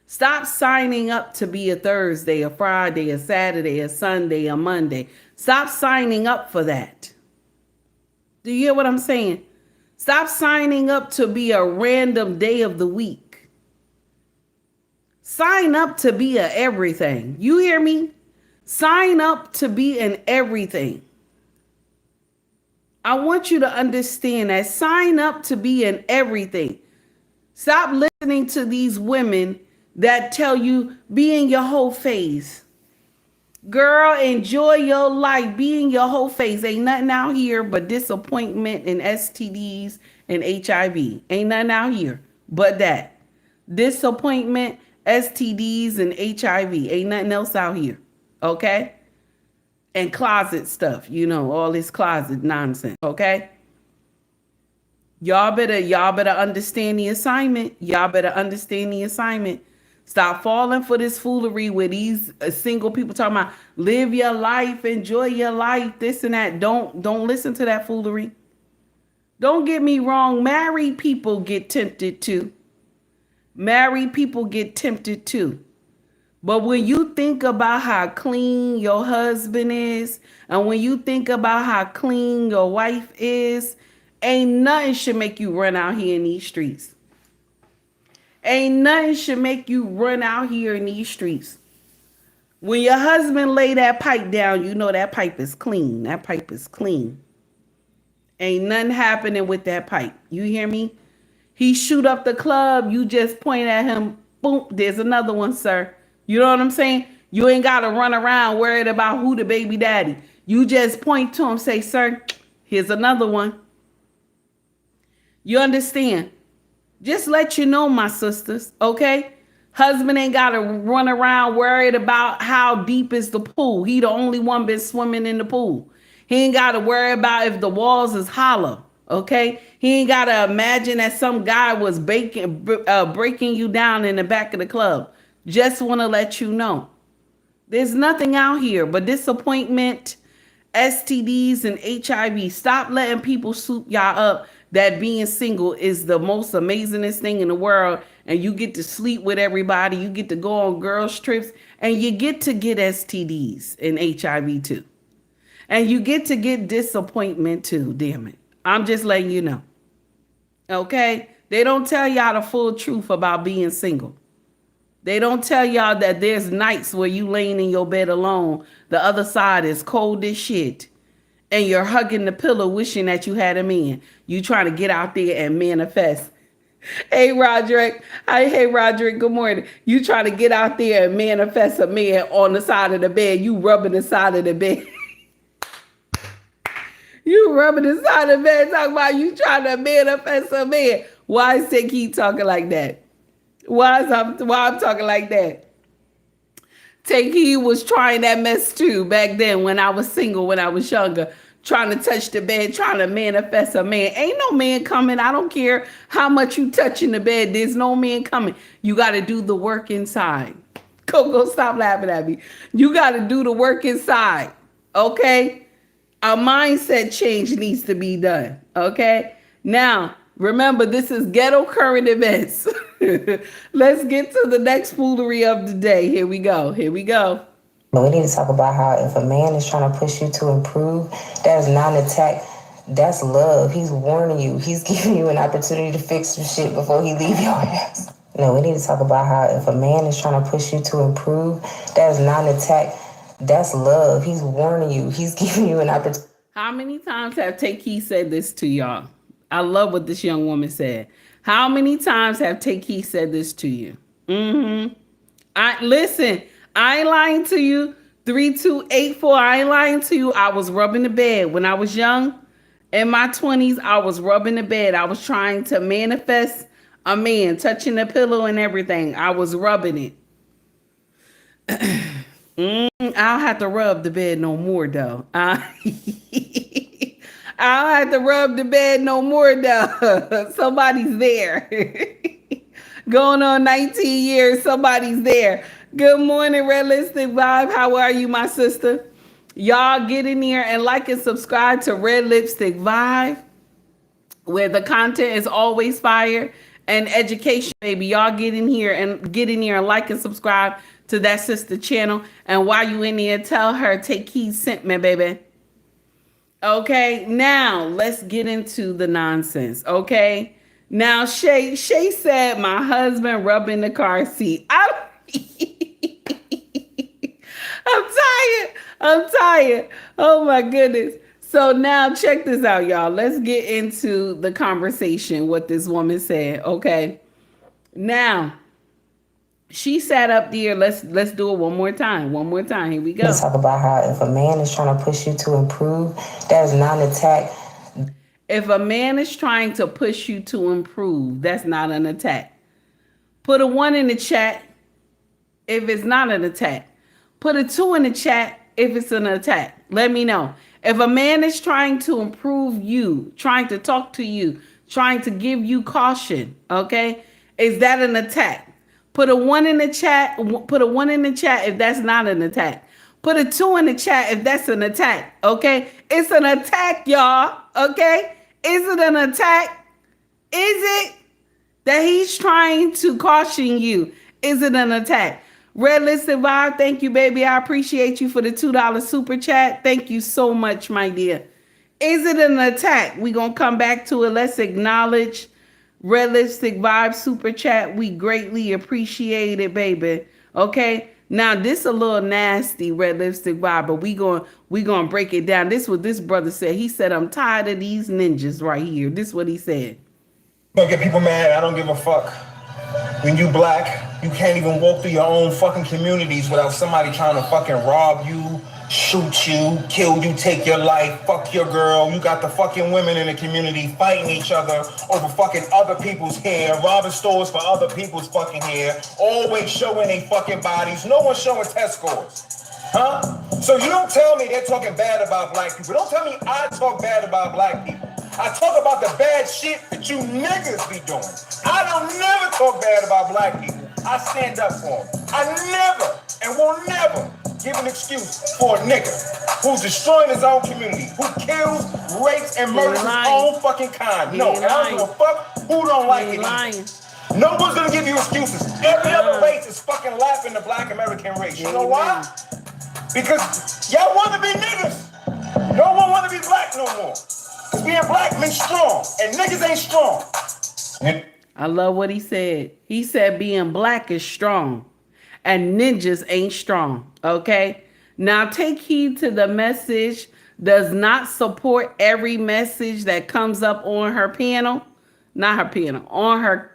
Stop signing up to be a Thursday, a Friday, a Saturday, a Sunday, a Monday. Stop signing up for that. Do you hear what I'm saying? Stop signing up to be a random day of the week. Sign up to be a everything. You hear me? Sign up to be an everything. I want you to understand that. Sign up to be an everything. Stop listening to these women that tell you be in your whole phase. Girl, enjoy your life. Be in your whole phase. Ain't nothing out here but disappointment and STDs and HIV. Ain't nothing out here but that. Disappointment, STDs, and HIV. Ain't nothing else out here. Okay? And closet stuff, you know, all this closet nonsense, okay? Y'all better understand the assignment. Y'all better understand the assignment. Stop falling for this foolery where these single people talking about live your life, enjoy your life, this and that. Don't listen to that foolery. Don't get me wrong. Married people get tempted too. Married people get tempted too. But when you think about how clean your husband is, and when you think about how clean your wife is, ain't nothing should make you run out here in these streets. Ain't nothing should make you run out here in these streets. When your husband lay that pipe down, you know that pipe is clean. That pipe is clean. Ain't nothing happening with that pipe. You hear me? He shoot up the club, you just point at him, boom, there's another one, sir. You know what I'm saying? You ain't got to run around worried about who the baby daddy. You just point to him, say, sir, here's another one. You understand? Just let you know, my sisters, okay? Husband ain't got to run around worried about how deep is the pool. He the only one been swimming in the pool. He ain't got to worry about if the walls is hollow, okay? He ain't got to imagine that some guy was breaking you down in the back of the club. Just want to let you know. There's nothing out here but disappointment, STDs, and HIV. Stop letting people soup y'all up that being single is the most amazingest thing in the world. And you get to sleep with everybody. You get to go on girls' trips. And you get to get STDs and HIV too. And you get to get disappointment too, damn it. I'm just letting you know. Okay? They don't tell y'all the full truth about being single. They don't tell y'all that there's nights where you laying in your bed alone. The other side is cold as shit. And you're hugging the pillow wishing that you had a man. You trying to get out there and manifest. Hey, Roderick. Hey, Roderick, good morning. You trying to get out there and manifest a man on the side of the bed. You rubbing the side of the bed. You rubbing the side of the bed talking about you trying to manifest a man. Why is they keep talking like that? Why I'm talking like that? Takey was trying that mess too back then when I was single, when I was younger, trying to touch the bed, trying to manifest a man. Ain't no man coming. I don't care how much you touching the bed. There's no man coming. You got to do the work inside. Coco, stop laughing at me. You got to do the work inside. Okay? A mindset change needs to be done. Okay? Now, remember, this is ghetto current events. Let's get to the next foolery of the day. Here we go. But we need to talk about how if a man is trying to push you to improve, that is not an attack. That's love. He's warning you. He's giving you an opportunity to fix some shit before he leave your ass. No, we need to talk about how if a man is trying to push you to improve, that is not an attack. That's love. He's warning you. He's giving you an opportunity. How many times have Take Heed said this to y'all? I love what this young woman said. How many times have Take Heed said this to you? Listen, I ain't lying to you. 3284, I ain't lying to you. I was rubbing the bed when I was young. In my 20s, I was rubbing the bed. I was trying to manifest a man, touching the pillow and everything. I was rubbing it. I don't have to rub the bed no more, though. I don't have to rub the bed no more, though. Somebody's there. Going on 19 years, somebody's there. Good morning, Realistic Vibe. How are you, my sister? Y'all get in here and like and subscribe to Red Lipstick Vibe, where the content is always fire and education, baby. Y'all get in here and like and subscribe to that sister channel. And while you in here, tell her Take Heed sent me, baby. Okay, now let's get into the nonsense. Okay, now Shay said my husband rubbing the car seat. I'm tired. Oh my goodness. So now check this out, y'all. Let's get into the conversation, what this woman said. Okay. Now, she sat up there. Let's do it one more time. Here we go. Let's talk about how if a man is trying to push you to improve, that is not an attack. If a man is trying to push you to improve, that's not an attack. Put a 1 in the chat if it's not an attack. Put a 2 in the chat if it's an attack. Let me know. If a man is trying to improve you, trying to talk to you, trying to give you caution, okay, is that an attack? Put a 1 in the chat. Put a 1 in the chat if that's not an attack. Put a 2 in the chat if that's an attack, okay? It's an attack, y'all, okay? Is it an attack? Is it that he's trying to caution you? Is it an attack? Red Listed Vibe, thank you, baby. I appreciate you for the $2 super chat. Thank you so much, my dear. Is it an attack? We're going to come back to it. Let's acknowledge Red Lipstick Vibe super chat. We greatly appreciate it, baby. Okay? Now, this a little nasty, Red Lipstick Vibe, but we going to break it down. This is what this brother said. He said, I'm tired of these ninjas right here. This is what he said. Don't get people mad. I don't give a fuck. When you black, you can't even walk through your own fucking communities without somebody trying to fucking rob you, shoot you, kill you, take your life, fuck your girl. You got the fucking women in the community fighting each other over fucking other people's hair, robbing stores for other people's fucking hair, always showing their fucking bodies. No one's showing test scores. Huh? So you don't tell me they're talking bad about black people. Don't tell me I talk bad about black people. I talk about the bad shit that you niggas be doing. I don't never talk bad about black people. I stand up for them. I never and will never give an excuse for a nigga who's destroying his own community, who kills, rapes, and murders his own fucking kind. No, and I don't give a fuck who don't like it either. No one's gonna give you excuses. Every other race is fucking laughing the black American race. You know why? Because y'all want to be niggas. No one want to be black no more. Because being black means strong, and niggas ain't strong. I love what he said. He said being black is strong, and ninjas ain't strong, okay? Now take heed to the message. Does not support every message that comes up on her panel. Not her panel, on her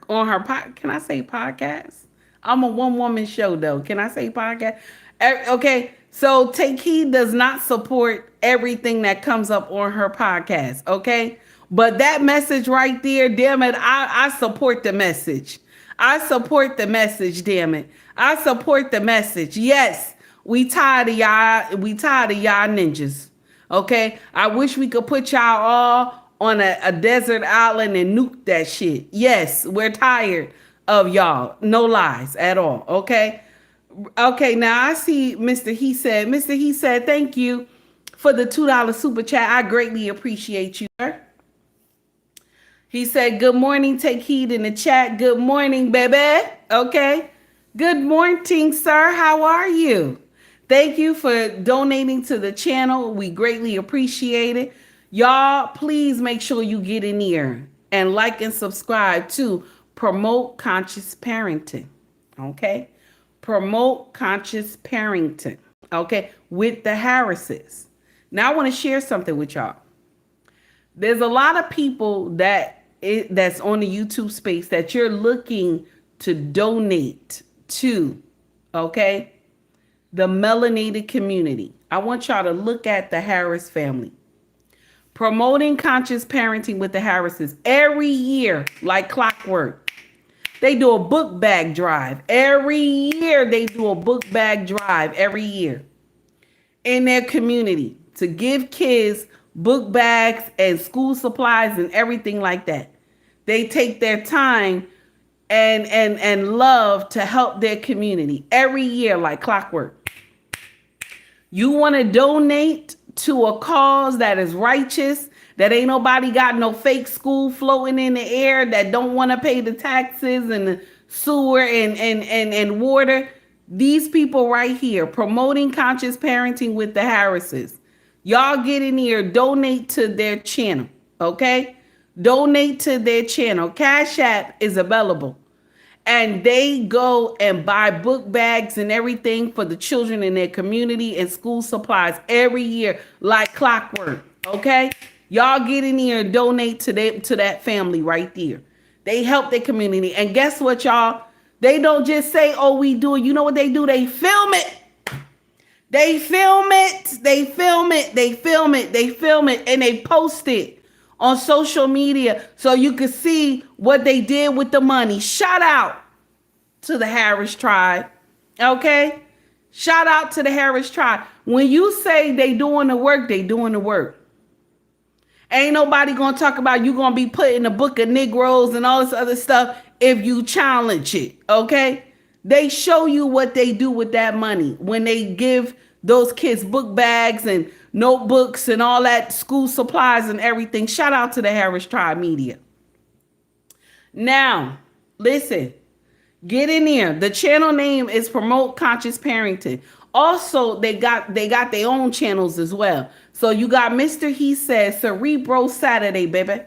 can I say podcast? I'm a one-woman show, though. Can I say podcast? Okay, so Take Heed does not support everything that comes up on her podcast, okay? But that message right there, damn it, I support the message. I support the message, damn it. I support the message. Yes, we tired of y'all ninjas, okay? I wish we could put y'all all on a desert island and nuke that shit. Yes, we're tired of y'all. No lies at all, okay? Okay, now I see Mr. He said, thank you for the $2 super chat. I greatly appreciate you, sir. He said, good morning, Take Heed in the chat. Good morning, baby. Okay. Good morning, sir. How are you? Thank you for donating to the channel. We greatly appreciate it. Y'all, please make sure you get in here and like and subscribe to Promote Conscious Parenting. Okay. Promote Conscious Parenting. Okay. With the Harrises. Now I want to share something with y'all. There's a lot of people that's on the YouTube space that you're looking to donate to, okay? The melanated community. I want y'all to look at the Harris family. Promoting conscious parenting with the Harrises every year, like clockwork. They do a book bag drive. Every year they do a book bag drive every year in their community to give kids book bags and school supplies and everything like that. They take their time and love to help their community every year like clockwork. You want to donate to a cause that is righteous, that ain't nobody got no fake school floating in the air, that don't want to pay the taxes and the sewer and water. These people right here, promoting conscious parenting with the Harrises. Y'all get in here, donate to their channel, okay? Donate to their channel. Cash App is available. And they go and buy book bags and everything for the children in their community and school supplies every year like clockwork, okay? Y'all get in here and donate to that family right there. They help their community. And guess what, y'all? They don't just say, oh, we do it. You know what they do? They film it. They film it. They film it. They film it. They film it. And they post it on social media so you can see what they did with the money. Shout out to the Harris tribe. Okay? Shout out to the Harris tribe. When you say they doing the work, they doing the work. Ain't nobody gonna talk about you gonna be put in the book of Negroes and all this other stuff if you challenge it. Okay? They show you what they do with that money when they give those kids book bags and notebooks and all that school supplies and everything. Shout out to the Harris Tribe Media. Now, listen, get in there. The channel name is Promote Conscious Parenting. Also, they got their own channels as well. So you got Mr. He Said, Cerebro Saturday, baby.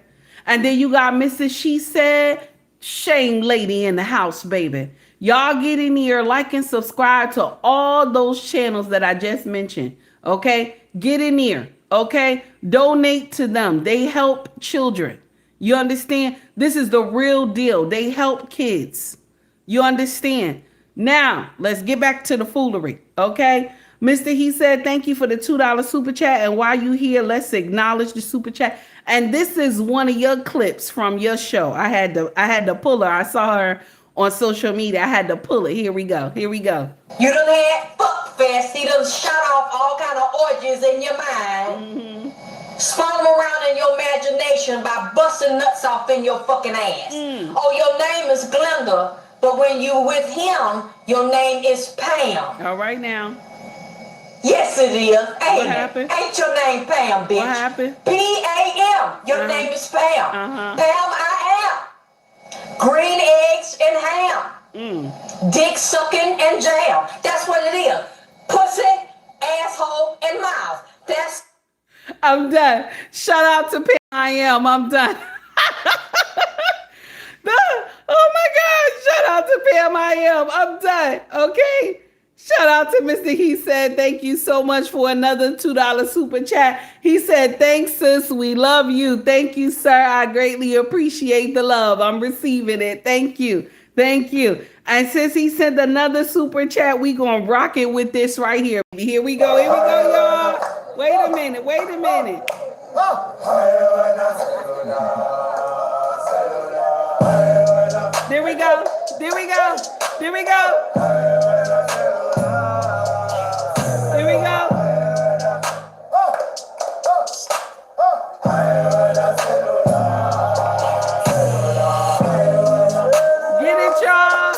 And then you got Mrs. She Said, Shame Lady in the House, baby. Y'all get in here, like and subscribe to all those channels that I just mentioned. Okay? Get in here. Okay? Donate to them. They help children. You understand? This is the real deal. They help kids. You understand? Now, let's get back to the foolery. Okay? Mr. He Said, thank you for the $2 super chat. And while you here, let's acknowledge the super chat. And this is one of your clips from your show. I had to pull her. I saw her on social media. I had to pull it. Here we go. Here we go. You done had fuck fest. He done shut off all kind of orgies in your mind. Spun them around in your imagination by busting nuts off in your fucking ass. Oh, your name is Glenda, but when you with him, your name is Pam. All right now. Yes, it is. What happened? Ain't your name Pam, bitch? What happened? P-A-M. Your name is Pam. Pam, I am. Green eggs and ham. Dick sucking and jam. That's what it is. Pussy, asshole, and mouth. That's. I'm done. Shout out to Pam. I am. I'm done. Oh my God. Shout out to Pam. I am. I'm done. Okay. Shout out to Mr. He Said, thank you so much for another $2 super chat. He said, thanks, sis. We love you. Thank you, sir. I greatly appreciate the love. I'm receiving it. Thank you. Thank you. And since he sent another super chat, we going to rock it with this right here. Here we go. Here we go, y'all. Wait a minute. Wait a minute. There we go. There we go. There we go. Here we go. Get it, y'all.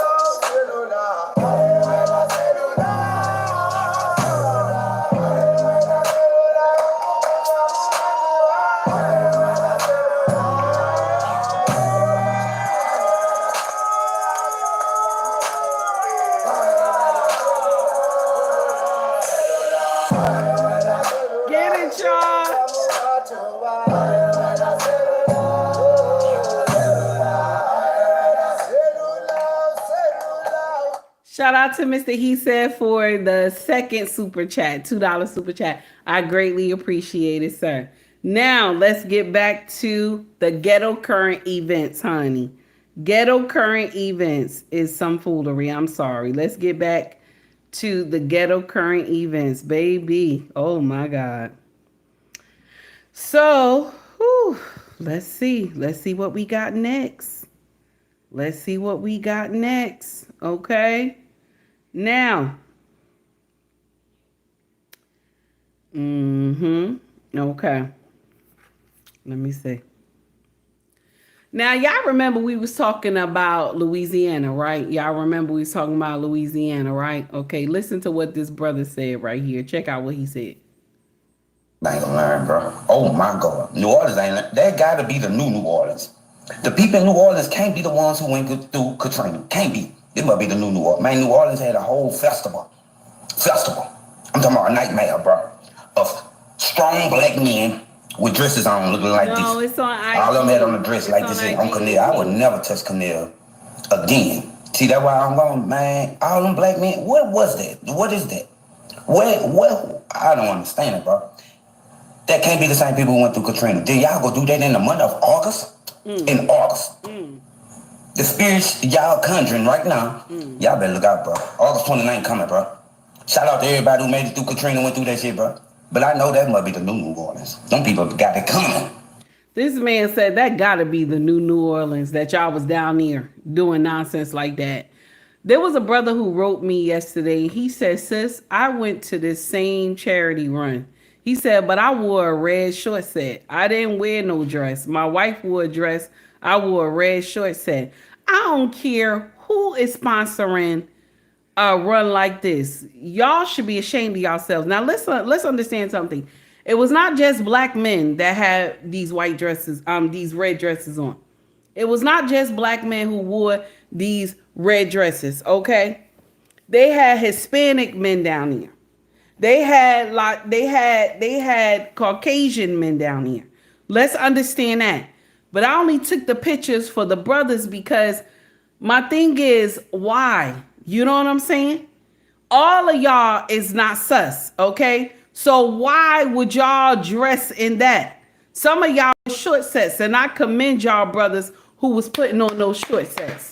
Shout out to Mr. He Said for the second super chat, $2 super chat. I greatly appreciate it, sir. Now, let's get back to the ghetto current events, honey. Ghetto current events is some foolery. I'm sorry. Let's get back to the ghetto current events, baby. Oh, my God. So, let's see. Let's see what we got next. Let's see what we got next. Okay. Now. Okay. Let me see. Now, y'all remember we was talking about Louisiana, right? Y'all remember we was talking about Louisiana, right? Okay, listen to what this brother said right here. Check out what he said. I ain't gonna lie, bro. Oh my God. New Orleans ain't that gotta be the new Orleans. The people in New Orleans can't be the ones who went through Katrina. Can't be. It must be the new Orleans. Man, New Orleans had a whole festival. I'm talking about a nightmare, bro. Of strong black men with dresses on looking like this. No, it's on IG. All of them had on a dress like this on Canel. I would never touch Canel again. See, that's why I'm going, man. All them black men, what was that? What is that? What? I don't understand it, bro. That can't be the same people who went through Katrina. Then y'all go do that in the month of August? In August. The spirits y'all conjuring right now, y'all better look out, bro. August 29th coming, bro. Shout out to everybody who made it through Katrina, went through that shit, bro. But I know that must be the new Orleans. Them people got it coming. This man said that gotta be the new Orleans, that y'all was down there doing nonsense like that. There was a brother who wrote me yesterday. He said, sis, I went to this same charity run. He said, but I wore a red short set. I didn't wear no dress. My wife wore a dress. I wore a red short set. I don't care who is sponsoring a run like this. Y'all should be ashamed of yourselves. Now, let's understand something. It was not just black men that had these white dresses, these red dresses on. It was not just black men who wore these red dresses, okay? They had Hispanic men down here. They had Caucasian men down here. Let's understand that. But I only took the pictures for the brothers because my thing is, why? You know what I'm saying? All of y'all is not sus, okay? So why would y'all dress in that? Some of y'all short sets, and I commend y'all brothers who was putting on those short sets.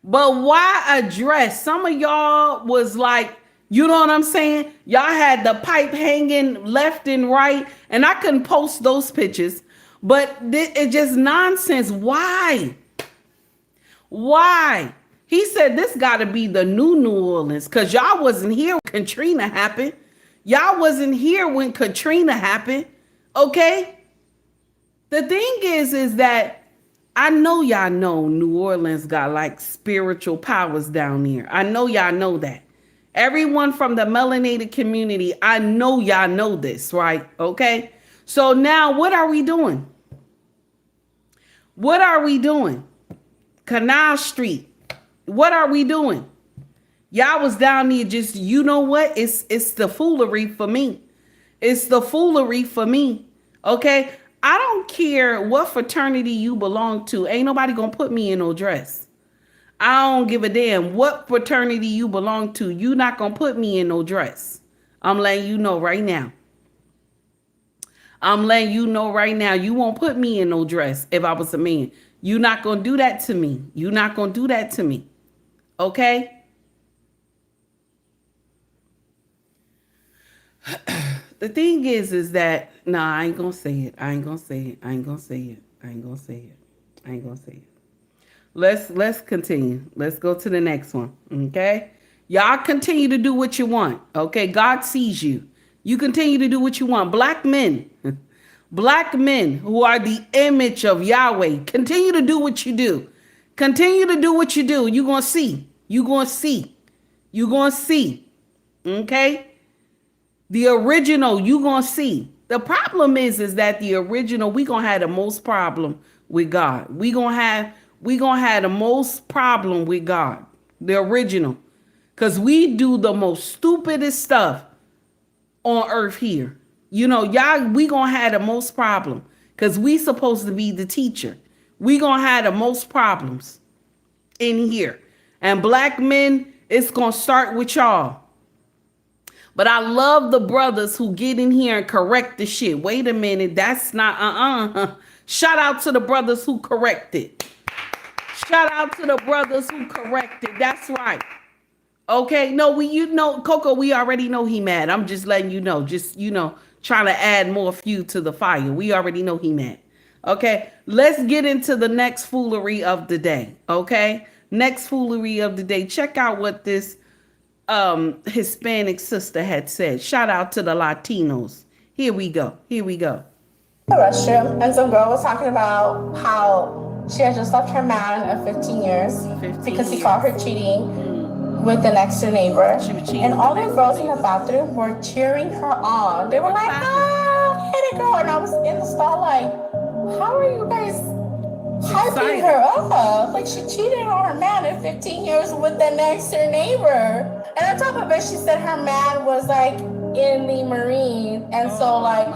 But why a dress? Some of y'all was like, you know what I'm saying? Y'all had the pipe hanging left and right, and I couldn't post those pictures. But it's just nonsense. Why? Why? He said this got to be the new Orleans because y'all wasn't here when Katrina happened. Y'all wasn't here when Katrina happened. Okay? The thing is that I know y'all know New Orleans got like spiritual powers down there. I know y'all know that. Everyone from the melanated community, I know y'all know this, right? Okay? So now what are we doing? What are we doing? Canal Street. What are we doing? Y'all was down there just, you know what? It's the foolery for me. It's the foolery for me. Okay? I don't care what fraternity you belong to. Ain't nobody gonna put me in no dress. I don't give a damn what fraternity you belong to. You not gonna put me in no dress. I'm letting you know right now. I'm letting you know right now. You won't put me in no dress if I was a man. You not gonna do that to me. You not gonna do that to me. Okay? The thing is that, nah, I ain't gonna say it. I ain't gonna say it. I ain't gonna say it. I ain't gonna say it. I ain't gonna say it. Let's continue. Let's go to the next one. Okay? Y'all continue to do what you want. Okay? God sees you. You continue to do what you want. Black men. Black men who are the image of Yahweh. Continue to do what you do. Continue to do what you do. You're gonna see. You're gonna see. You're gonna see. Okay? The original, you're gonna see. The problem is that the original, we gonna have the most problem with God. We gonna have the most problem with God. The original. Because we do the most stupidest stuff on earth here. You know, y'all, we gonna have the most problem. Because we supposed to be the teacher. We gonna have the most problems in here. And black men, it's going to start with y'all. But I love the brothers who get in here and correct the shit. Wait a minute, that's not Shout out to the brothers who corrected. Shout out to the brothers who corrected. That's right. Okay, no, Coco, we already know he mad. I'm just letting you know. Just, trying to add more fuel to the fire. We already know he mad. Okay, let's get into the next foolery of the day. Okay, next foolery of the day. Check out what this Hispanic sister had said. Shout out to the Latinos. Here we go. The restroom, and some girl was talking about how she had just left her man of 15 years because he caught her cheating with the next door neighbor. And all the girls in the bathroom were cheering her on. They were like, "Ah, hit it, girl!" And I was in the stall like, "How are you guys hyping her up? Like, she cheated on her man in 15 years with the next door neighbor." And on top of it, she said her man was like in the Marine, and so like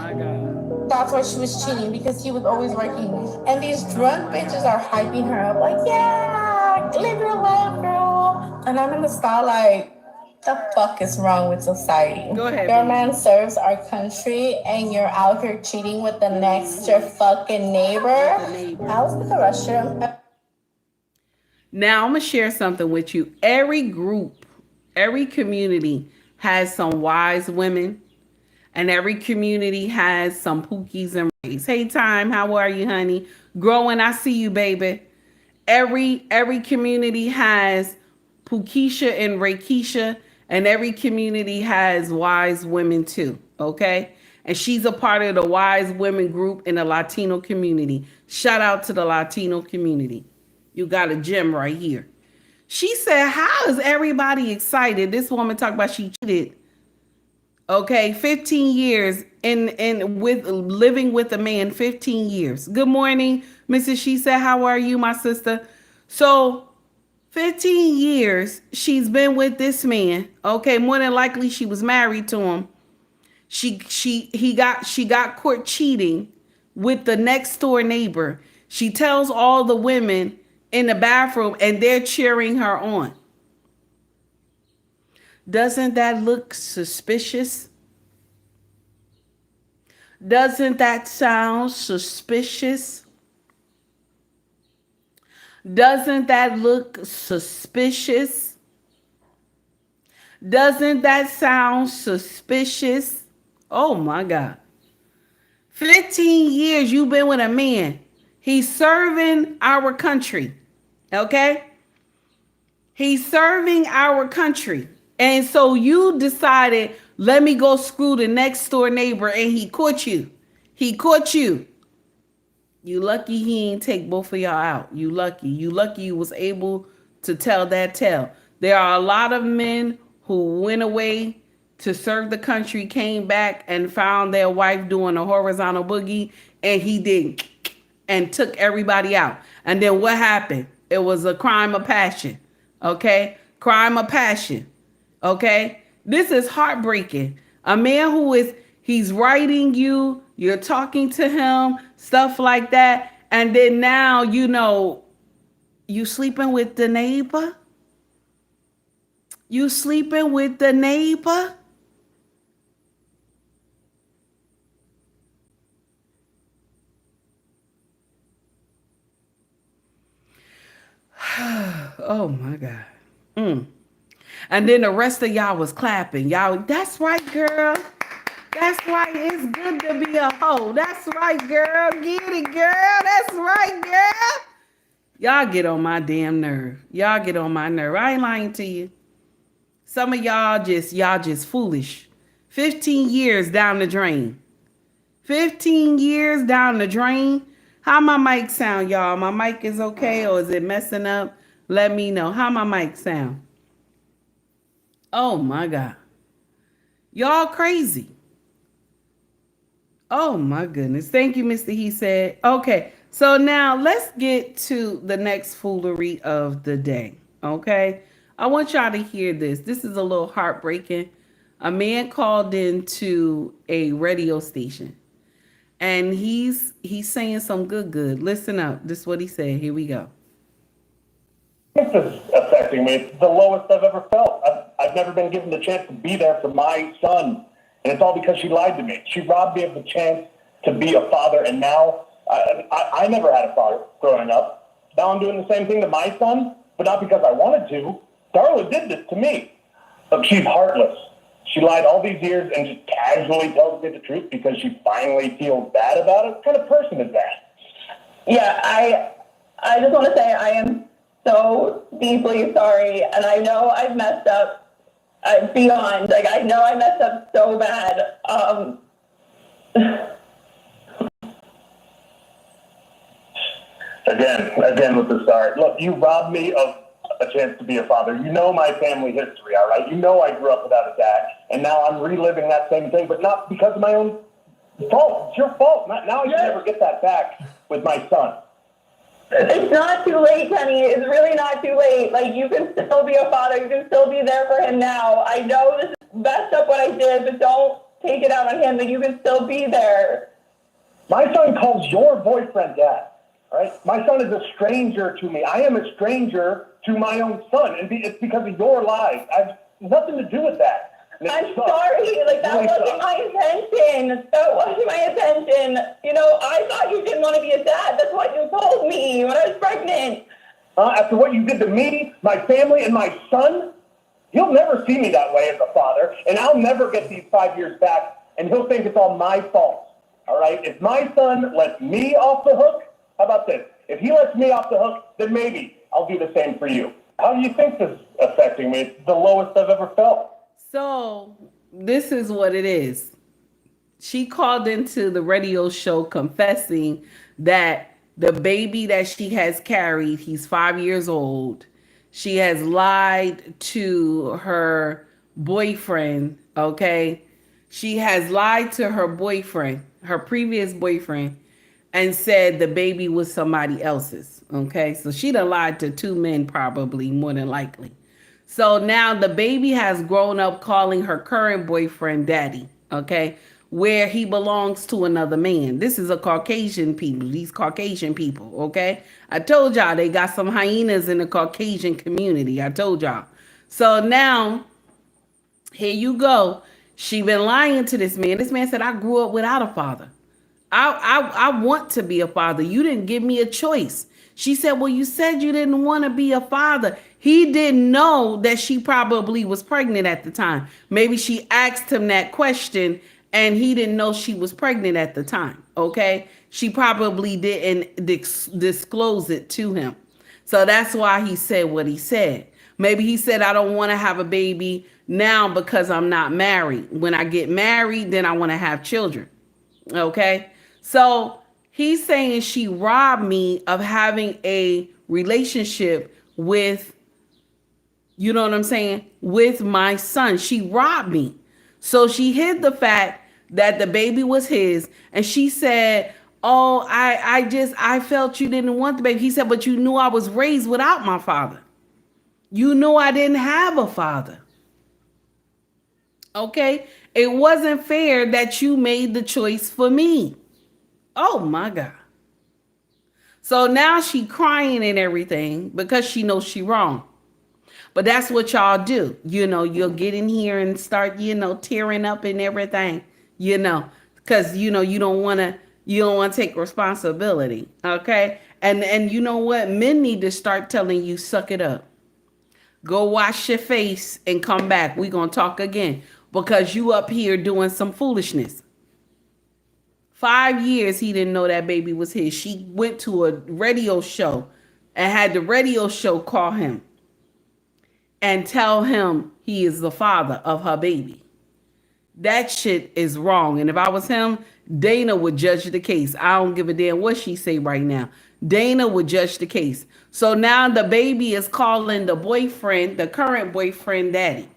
that's why she was cheating, because he was always working. And these drunk bitches are hyping her up like, "Yeah, live your life, girl." And I'm in the stall like, the fuck is wrong with society? Go ahead, your baby. man serves our country and you're out here cheating with the next your fucking neighbor. I was in the restroom. Now I'm gonna share something with you. Every group, every community has some wise women, and every community has some pookies and rays. Hey, Time, how are you, honey? Growing, I see you, baby. Every community has Pukisha and Rakeisha, and every community has wise women too, okay? And she's a part of the wise women group in the Latino community. Shout out to the Latino community. You got a gem right here. She said, how is everybody excited? This woman talked about she cheated. Okay, 15 years in with living with a man, 15 years. Good morning, Mrs. She said, how are you, my sister? So 15 years she's been with this man. Okay, more than likely she was married to him. She got caught cheating with the next door neighbor. She tells all the women in the bathroom and they're cheering her on. Doesn't that look suspicious? Doesn't that sound suspicious? Doesn't that look suspicious? Doesn't that sound suspicious? Oh my God. 15 years you've been with a man. He's serving our country. Okay? He's serving our country. And so you decided, let me go screw the next door neighbor, and he caught you. He caught you. You lucky he ain't take both of y'all out. You lucky. You lucky you was able to tell that tale. There are a lot of men who went away to serve the country, came back and found their wife doing a horizontal boogie, and he didn't, and took everybody out. And then what happened? It was a crime of passion. Okay? Crime of passion. Okay? This is heartbreaking. A man he's writing you, you're talking to him, stuff like that. And then now, you sleeping with the neighbor? You sleeping with the neighbor? Oh my God. And then the rest of y'all was clapping. Y'all, that's right, girl. That's right. It's good to be a hoe. That's right, girl. Get it, girl. That's right, girl. Y'all get on my damn nerve. Y'all get on my nerve. I ain't lying to you. Some of y'all just foolish. 15 years down the drain. 15 years down the drain. How my mic sound, y'all? My mic is okay, or is it messing up? Let me know. How my mic sound? Oh my God. Y'all crazy. Oh my goodness. Thank you, Mr. He said. Okay, so now let's get to the next foolery of the day. Okay, I want y'all to hear this. This is a little heartbreaking. A man called into a radio station, and he's saying some good. Listen up. This is what he said. Here we go. This affects affecting me. It's the lowest I've ever felt. I've never been given the chance to be there for my son. And it's all because she lied to me. She robbed me of the chance to be a father. And now I never had a father growing up. Now I'm doing the same thing to my son, but not because I wanted to. Darla did this to me. But she's heartless. She lied all these years and just casually tells me the truth because she finally feels bad about it. What kind of person is that? Yeah, I just want to say I am so deeply sorry, and I know I've messed up beyond. Like, I know I messed up so bad. Again with the start. Look, you robbed me of a chance to be a father. You know my family history, all right? You know I grew up without a dad, and now I'm reliving that same thing, but not because of my own fault. It's your fault. Now I can never get that back with my son. It's not too late, Kenny. It's really not too late. Like, you can still be a father. You can still be there for him now. I know this is messed up what I did, but don't take it out on him. But you can still be there. My son calls your boyfriend dad, all right? My son is a stranger to me. I am a stranger to my own son, and it's because of your lies. I've nothing to do with that. I'm sorry. Like, that wasn't my intention. That wasn't my intention. You know, I thought you didn't want to be a dad. That's what you told me when I was pregnant. After what you did to me, my family, and my son, he'll never see me that way as a father, and I'll never get these 5 years back, and he'll think it's all my fault. All right? If my son lets me off the hook, how about this? If he lets me off the hook, then maybe I'll do the same for you. How do you think this is affecting me? It's the lowest I've ever felt. So this is what it is. She called into the radio show confessing that the baby that she has carried, he's 5 years old. She has lied to her boyfriend, okay? She has lied to her boyfriend, her previous boyfriend, and said the baby was somebody else's, okay? So she done lied to two men probably, more than likely. So now the baby has grown up calling her current boyfriend daddy, okay, where he belongs to another man. This is a Caucasian people, these Caucasian people, okay? I told y'all they got some hyenas in the Caucasian community. I told y'all. So now, here you go. She been lying to this man. This man said, I grew up without a father. I want to be a father. You didn't give me a choice. She said, well, you said you didn't want to be a father. He didn't know that she probably was pregnant at the time. Maybe she asked him that question and he didn't know she was pregnant at the time. Okay. She probably didn't disclose it to him. So that's why he said what he said. Maybe he said, I don't want to have a baby now because I'm not married. When I get married, then I want to have children. Okay. So he's saying she robbed me of having a relationship with, you know what I'm saying, with my son. She robbed me. So she hid the fact that the baby was his. And she said, oh, I felt you didn't want the baby. He said, but you knew I was raised without my father. You knew I didn't have a father. Okay. It wasn't fair that you made the choice for me. Oh my God. So now she crying and everything because she knows she wrong. But that's what y'all do. You know, you'll get in here and start, you know, tearing up and everything, you know, because, you know, you don't want to take responsibility. Okay. And you know what? Men need to start telling you, suck it up. Go wash your face and come back. We're going to talk again because you up here doing some foolishness. 5 years he didn't know that baby was his. She went to a radio show and had the radio show call him and tell him he is the father of her baby. That shit is wrong. And if I was him, Dana would judge the case. I don't give a damn what she say right now. Dana would judge the case. So now the baby is calling the boyfriend, the current boyfriend, daddy.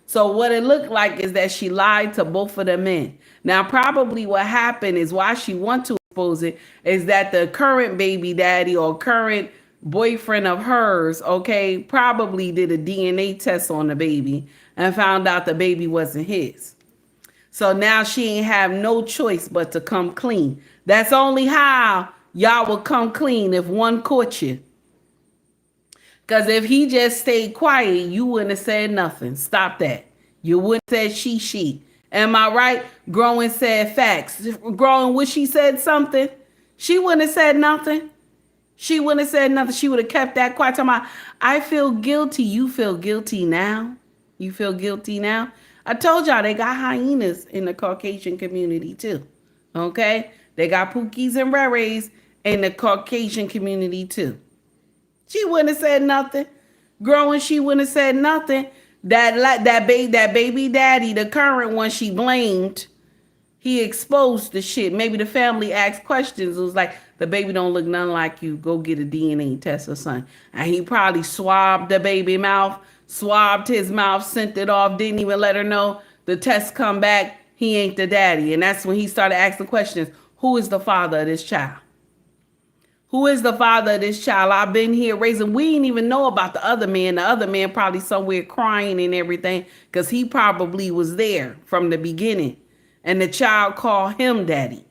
So what it looked like is that she lied to both of the men. Now, probably what happened is why she wants to expose it is that the current baby daddy or current boyfriend of hers, okay, probably did a DNA test on the baby and found out the baby wasn't his. So now she ain't have no choice but to come clean. That's only how y'all will come clean if one caught you. Because if he just stayed quiet, you wouldn't have said nothing. Stop that. You wouldn't have said she. Am I right? Growing said facts. Growing, wish she said something. She wouldn't have said nothing. She wouldn't have said nothing. She would have kept that quiet. Talking about, I feel guilty. You feel guilty now? You feel guilty now? I told y'all they got hyenas in the Caucasian community too. Okay? They got Pookies and Rays in the Caucasian community too. She wouldn't have said nothing. Growing, she wouldn't have said nothing. That baby daddy, the current one she blamed, he exposed the shit. Maybe the family asked questions. It was like, the baby don't look nothing like you. Go get a DNA test or something. And he probably swabbed the baby mouth, swabbed his mouth, sent it off, didn't even let her know. The test come back, he ain't the daddy. And that's when he started asking questions. Who is the father of this child? Who is the father of this child? I've been here raising. We didn't even know about the other man. The other man probably somewhere crying and everything because he probably was there from the beginning. And the child called him daddy.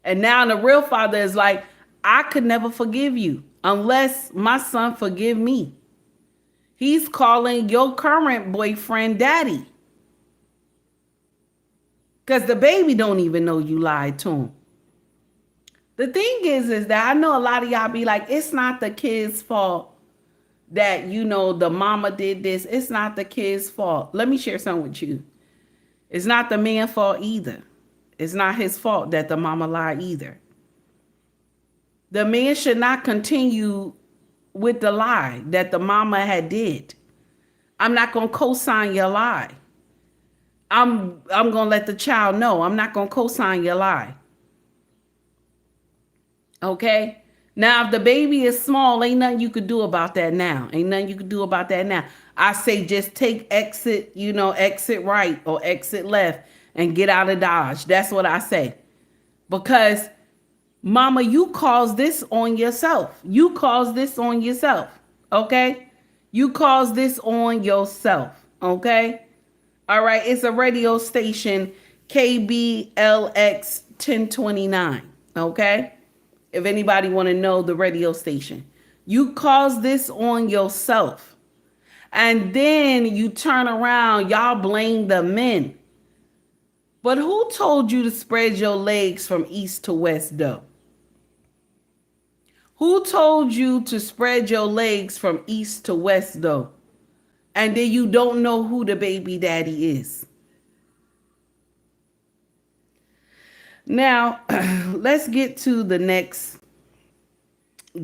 And now the real father is like, I could never forgive you unless my son forgive me. He's calling your current boyfriend daddy. Because the baby don't even know you lied to him. The thing is that I know a lot of y'all be like, it's not the kid's fault that, the mama did this. It's not the kid's fault. Let me share something with you. It's not the man's fault either. It's not his fault that the mama lied either. The man should not continue with the lie that the mama had did. I'm not going to co-sign your lie. I'm going to let the child know. I'm not going to co-sign your lie. Okay? Now, if the baby is small, ain't nothing you could do about that now. Ain't nothing you could do about that now. I say just take exit, exit right or exit left and get out of Dodge. That's what I say. Because, mama, you caused this on yourself. You caused this on yourself. Okay? You caused this on yourself. Okay? All right. It's a radio station, KBLX 1029. Okay? If anybody want to know the radio station. You caused this on yourself. And then you turn around, y'all blame the men. But who told you to spread your legs from east to west, though? Who told you to spread your legs from east to west, though? And then you don't know who the baby daddy is. Now, let's get to the next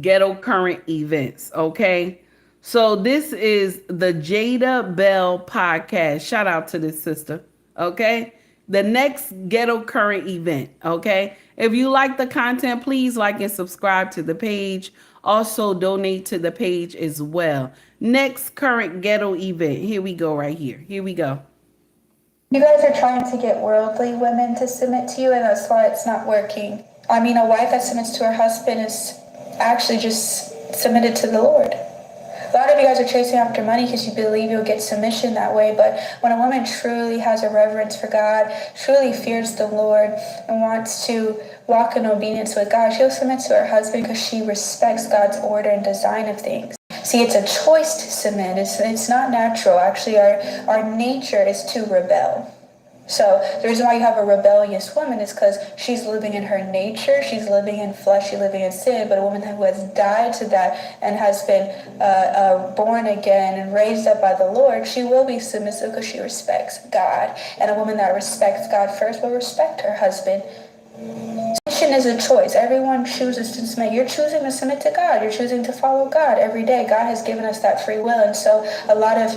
ghetto current events, okay? So this is the Jada Bell podcast. Shout out to this sister, okay? The next ghetto current event, okay? If you like the content, please like and subscribe to the page. Also donate to the page as well. Next current ghetto event. Here we go right here. Here we go. You guys are trying to get worldly women to submit to you, and that's why it's not working. I mean, a wife that submits to her husband is actually just submitted to the Lord. A lot of you guys are chasing after money because you believe you'll get submission that way, but when a woman truly has a reverence for God, truly fears the Lord, and wants to walk in obedience with God, she'll submit to her husband because she respects God's order and design of things. See, it's a choice to submit. It's not natural. Actually, our nature is to rebel. So the reason why you have a rebellious woman is because she's living in her nature, she's living in flesh, she's living in sin. But a woman who has died to that and has been born again and raised up by the Lord, she will be submissive because she respects God. And a woman that respects God first will respect her husband. Submission is a choice. Everyone chooses to submit. You're choosing to submit to God. You're choosing to follow God every day. God has given us that free will. And so a lot of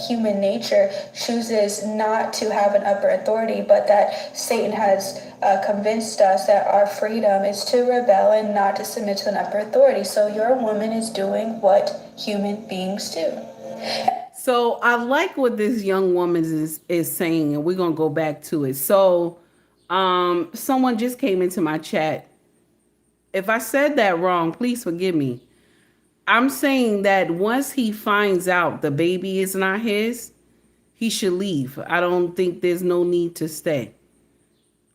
human nature chooses not to have an upper authority, but that Satan has convinced us that our freedom is to rebel and not to submit to an upper authority. So your woman is doing what human beings do. So I like what this young woman is saying, and we're going to go back to it. So someone just came into my chat. If I said that wrong, please forgive me. I'm saying that once he finds out the baby is not his, he should leave. I don't think there's no need to stay.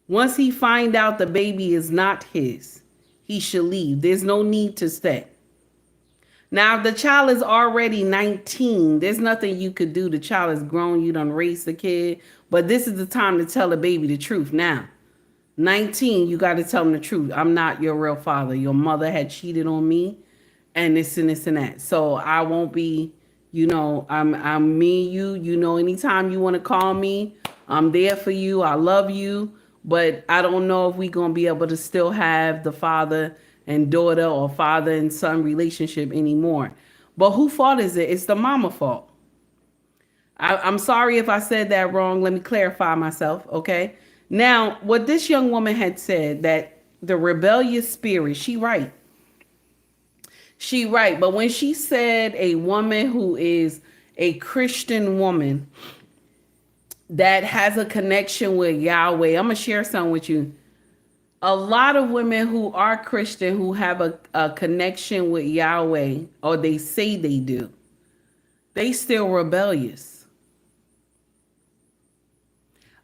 Once he find out the baby is not his, he should leave. There's no need to stay. Now, the child is already 19. There's nothing you could do. The child is grown. You done raised the kid. But this is the time to tell the baby the truth. Now, 19, you got to tell them the truth. I'm not your real father. Your mother had cheated on me and this and this and that. So I won't be, I'm me and you, anytime you want to call me, I'm there for you. I love you. But I don't know if we're going to be able to still have the father and daughter or father and son relationship anymore. But whose fault is it? It's the mama fault. I'm sorry if I said that wrong. Let me clarify myself, okay? Now, what this young woman had said, that the rebellious spirit, she right. She right. But when she said a woman who is a Christian woman that has a connection with Yahweh, I'm going to share something with you. A lot of women who are Christian who have a connection with Yahweh, or they say they do, they still rebellious.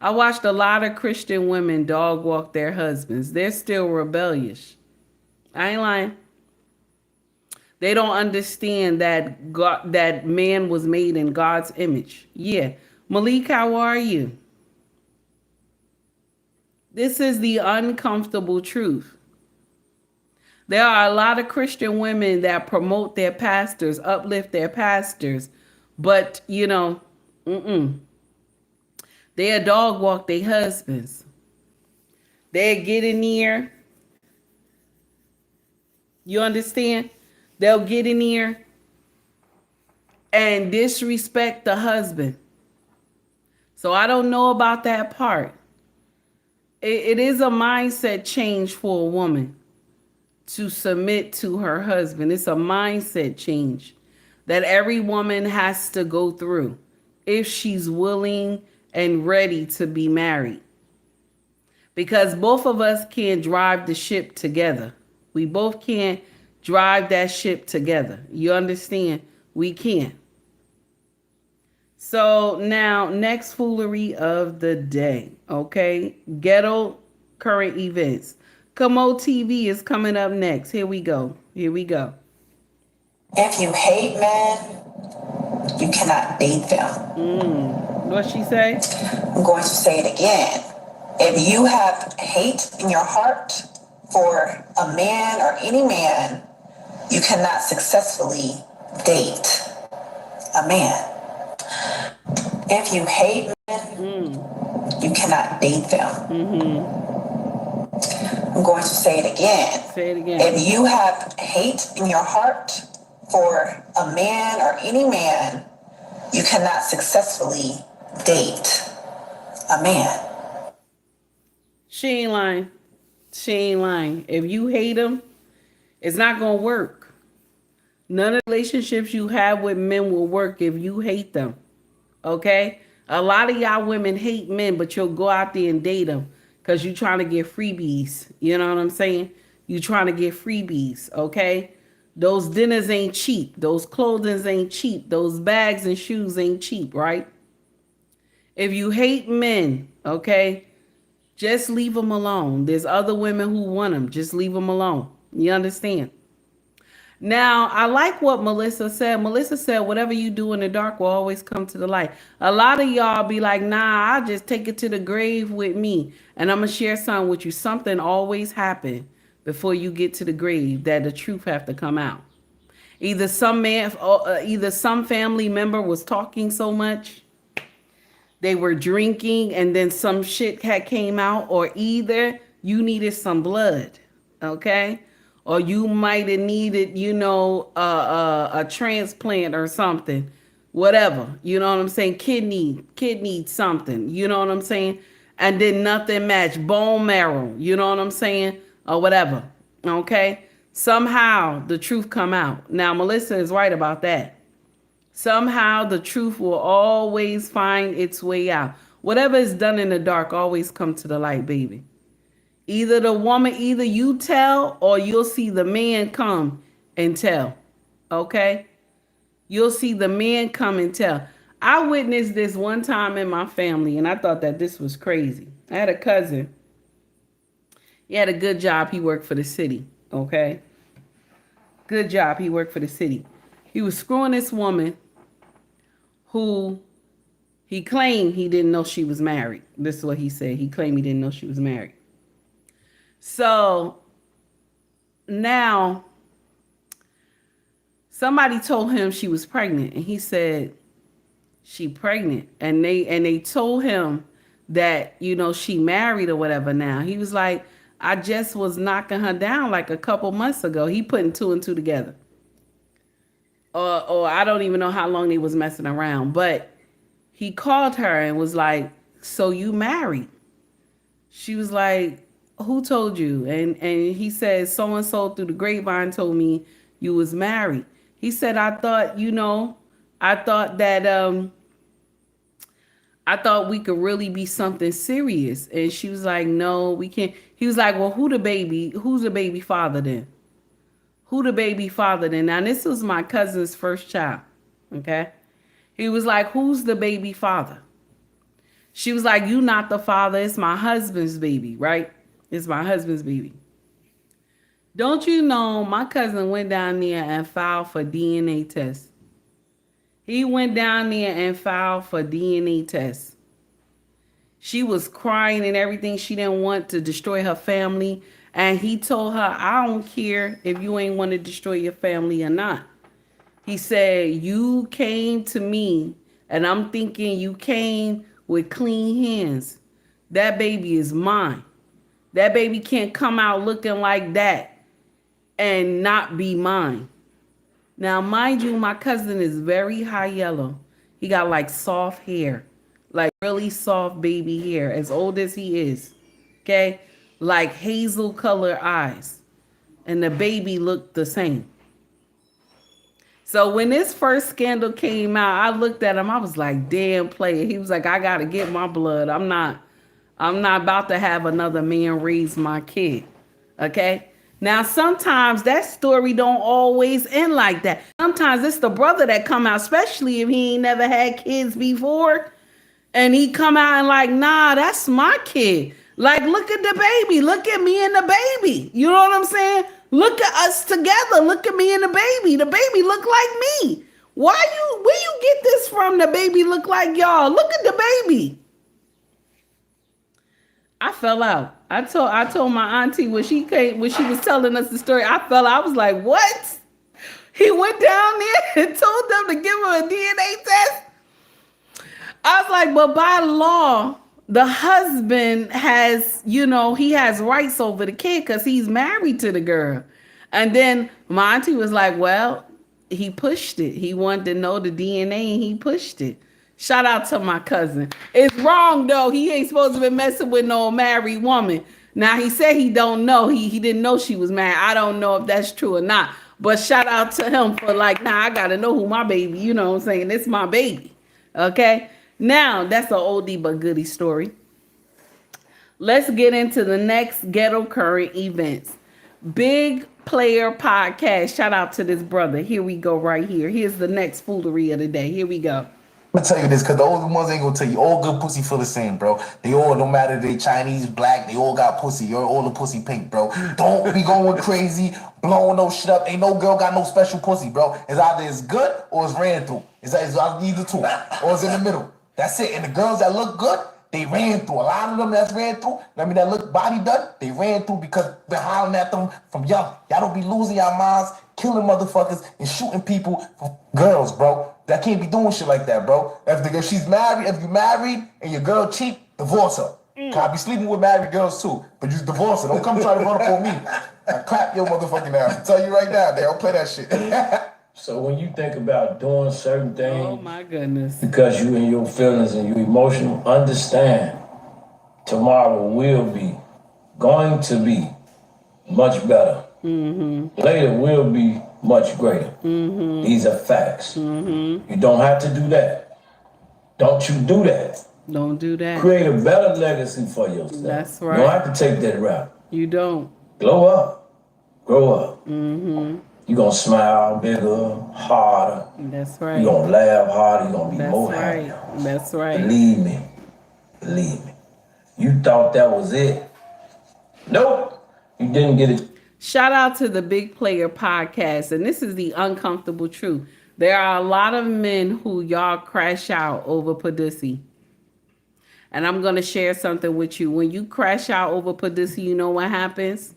I watched a lot of Christian women dog walk their husbands. They're still rebellious. I ain't lying. They don't understand that God, that man was made in God's image. Yeah. Malik, how are you? This is the uncomfortable truth. There are a lot of Christian women that promote their pastors, uplift their pastors, but, they a dog walk their husbands. They get in there. You understand? They'll get in there and disrespect the husband. So I don't know about that part. It is a mindset change for a woman to submit to her husband. It's a mindset change that every woman has to go through if she's willing and ready to be married. Because both of us can't drive the ship together. We both can't drive that ship together. You understand? We can't. So now, next foolery of the day, okay? Ghetto current events. Kamo TV is coming up next. Here we go. Here we go. If you hate men, you cannot date them. What'd she say? I'm going to say it again. If you have hate in your heart for a man or any man, you cannot successfully date a man. If you hate men, you cannot date them. I'm going to say it again. Say it again. If you have hate in your heart for a man or any man, you cannot successfully date a man. She ain't lying. She ain't lying. If you hate him, it's not going to work. None of the relationships you have with men will work if you hate them. Okay? A lot of y'all women hate men, but you'll go out there and date them because you're trying to get freebies. You know what I'm saying? You're trying to get freebies. Okay? Those dinners ain't cheap. Those clothing ain't cheap. Those bags and shoes ain't cheap, right? If you hate men, okay, just leave them alone. There's other women who want them. Just leave them alone. You understand? Now, I like what Melissa said. Melissa said, whatever you do in the dark will always come to the light. A lot of y'all be like, nah, I'll just take it to the grave with me. And I'm going to share something with you. Something always happens before you get to the grave that the truth have to come out. Either some family member was talking so much, they were drinking, and then some shit had came out, or either you needed some blood, okay? Or you might have needed, a transplant or something, whatever. You know what I'm saying? Kidney something. You know what I'm saying? And then nothing matched. Bone marrow. You know what I'm saying? Or whatever. Okay? Somehow the truth come out. Now, Melissa is right about that. Somehow the truth will always find its way out. Whatever is done in the dark always come to the light, baby. Either you tell, or you'll see the man come and tell. Okay? You'll see the man come and tell. I witnessed this one time in my family, and I thought that this was crazy. I had a cousin. He had a good job. He worked for the city. Okay? Good job. He worked for the city. He was screwing this woman who he claimed he didn't know she was married. This is what he said. He claimed he didn't know she was married. So now somebody told him she was pregnant, and he said, she pregnant. And they told him that, you know, she married or whatever now. He was like, I just was knocking her down like a couple months ago. He putting two and two together. Or I don't even know how long they was messing around, but he called her and was like, so you married? She was like, who told you? And he said, so-and-so through the grapevine told me you was married. He said, I thought, you know, I thought that, I thought we could really be something serious. And she was like, no, we can't. He was like, well, who's the baby father then? Who the baby father then? Now, this was my cousin's first child, okay? He was like, who's the baby father? She was like, you not the father. It's my husband's baby, right? It's my husband's baby. Don't you know my cousin went down there and filed for DNA tests? He went down there and filed for DNA tests. She was crying and everything. She didn't want to destroy her family. And he told her, I don't care if you ain't want to destroy your family or not. He said, you came to me, and I'm thinking you came with clean hands. That baby is mine. That baby can't come out looking like that and not be mine. Now, mind you, my cousin is very high yellow. He got like soft hair, like really soft baby hair, as old as he is, okay? Like hazel color eyes. And the baby looked the same. So when this first scandal came out, I looked at him, I was like, damn player. He was like, I gotta get my blood. I'm not about to have another man raise my kid. Okay? Now, sometimes that story don't always end like that. Sometimes it's the brother that come out, especially if he ain't never had kids before. And he come out and like, nah, that's my kid. Like, look at the baby. Look at me and the baby. You know what I'm saying? Look at us together. Look at me and the baby. The baby look like me. Where you get this from? The baby look like y'all. Look at the baby. I fell out. I told my auntie when she was telling us the story, I fell out. I was like, what? He went down there and told them to give him a DNA test. I was like, but by law, the husband has, you know, he has rights over the kid because he's married to the girl. And then my auntie was like, well, he pushed it. He wanted to know the DNA and he pushed it. Shout out to my cousin. It's wrong, though. He ain't supposed to be messing with no married woman. Now, he said he don't know. He didn't know she was married. I don't know if that's true or not. But shout out to him for like, nah, I got to know who my baby, you know what I'm saying? It's my baby. Okay? Now, that's an oldie but goodie story. Let's get into the next ghetto current events. Big Player Podcast. Shout out to this brother. Here we go right here. Here's the next foolery of the day. Here we go. I'm gonna tell you this, because the older ones ain't gonna tell you. All good pussy feel the same, bro. They all, no matter they Chinese, black, they all got pussy. You're all the pussy pink, bro. Don't be going crazy, blowing no shit up. Ain't no girl got no special pussy, bro. It's either it's good or it's ran through. It's either two, or it's in the middle. That's it. And the girls that look good, they ran through. A lot of them that's ran through, I mean that look body done, they ran through because been hollering at them from young. Y'all don't be losing your minds, killing motherfuckers, and shooting people for girls, bro. That can't be doing shit like that, bro. If she's married, if you married and your girl cheat, divorce her. I be sleeping with married girls too, but you divorce her. Don't come try to run up on me. I clap your motherfucking ass. I tell you right now, they don't play that shit. So when you think about doing certain things, oh my goodness, because you in your feelings and you emotional, understand tomorrow will be going to be much better. Mm-hmm. Later will be much greater. Mm-hmm. These are facts. Mm-hmm. You don't have to do that. Don't you do that. Don't do that. Create a better legacy for yourself. That's right. You don't have to take that route. You don't. Glow up. Grow up. Mm-hmm. You're going to smile bigger, harder. That's right. You're going to laugh harder. You're going to be That's more right. happy. That's right. Believe me. Believe me. You thought that was it. Nope. You didn't get it. Shout out to the Big Player Podcast. And this is the uncomfortable truth. There are a lot of men who y'all crash out over pussy. And I'm going to share something with you. When you crash out over pussy, you know what happens?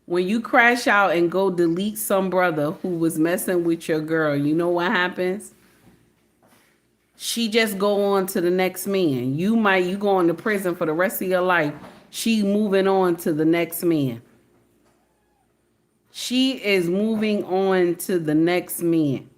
When you crash out and go delete some brother who was messing with your girl, you know what happens? She just go on to the next man. You go into prison for the rest of your life. She moving on to the next man. She is moving on to the next man.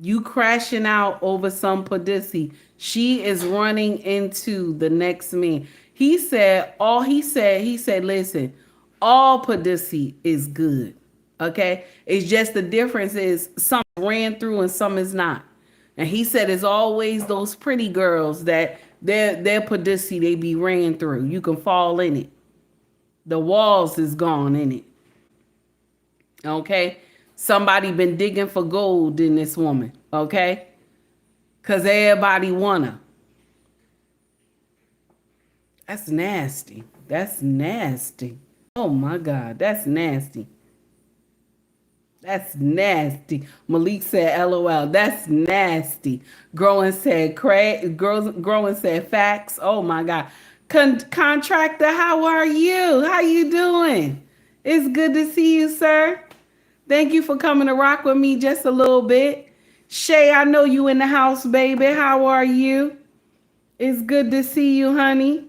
You crashing out over some pussy. She is running into the next man. He said, listen, all pussy is good. Okay? It's just the difference is some ran through and some is not. And he said it's always those pretty girls that their pussy they be ran through. You can fall in it. The walls is gone in it. Okay? Somebody been digging for gold in this woman. Okay? Because everybody want her. That's nasty. That's nasty. Oh my God. That's nasty. That's nasty. Malik said, LOL. That's nasty. Growing said, Growing said, facts. Oh my God. Contractor, how are you? How you doing? It's good to see you, sir. Thank you for coming to rock with me just a little bit. Shay, I know you in the house, baby. How are you? It's good to see you, honey.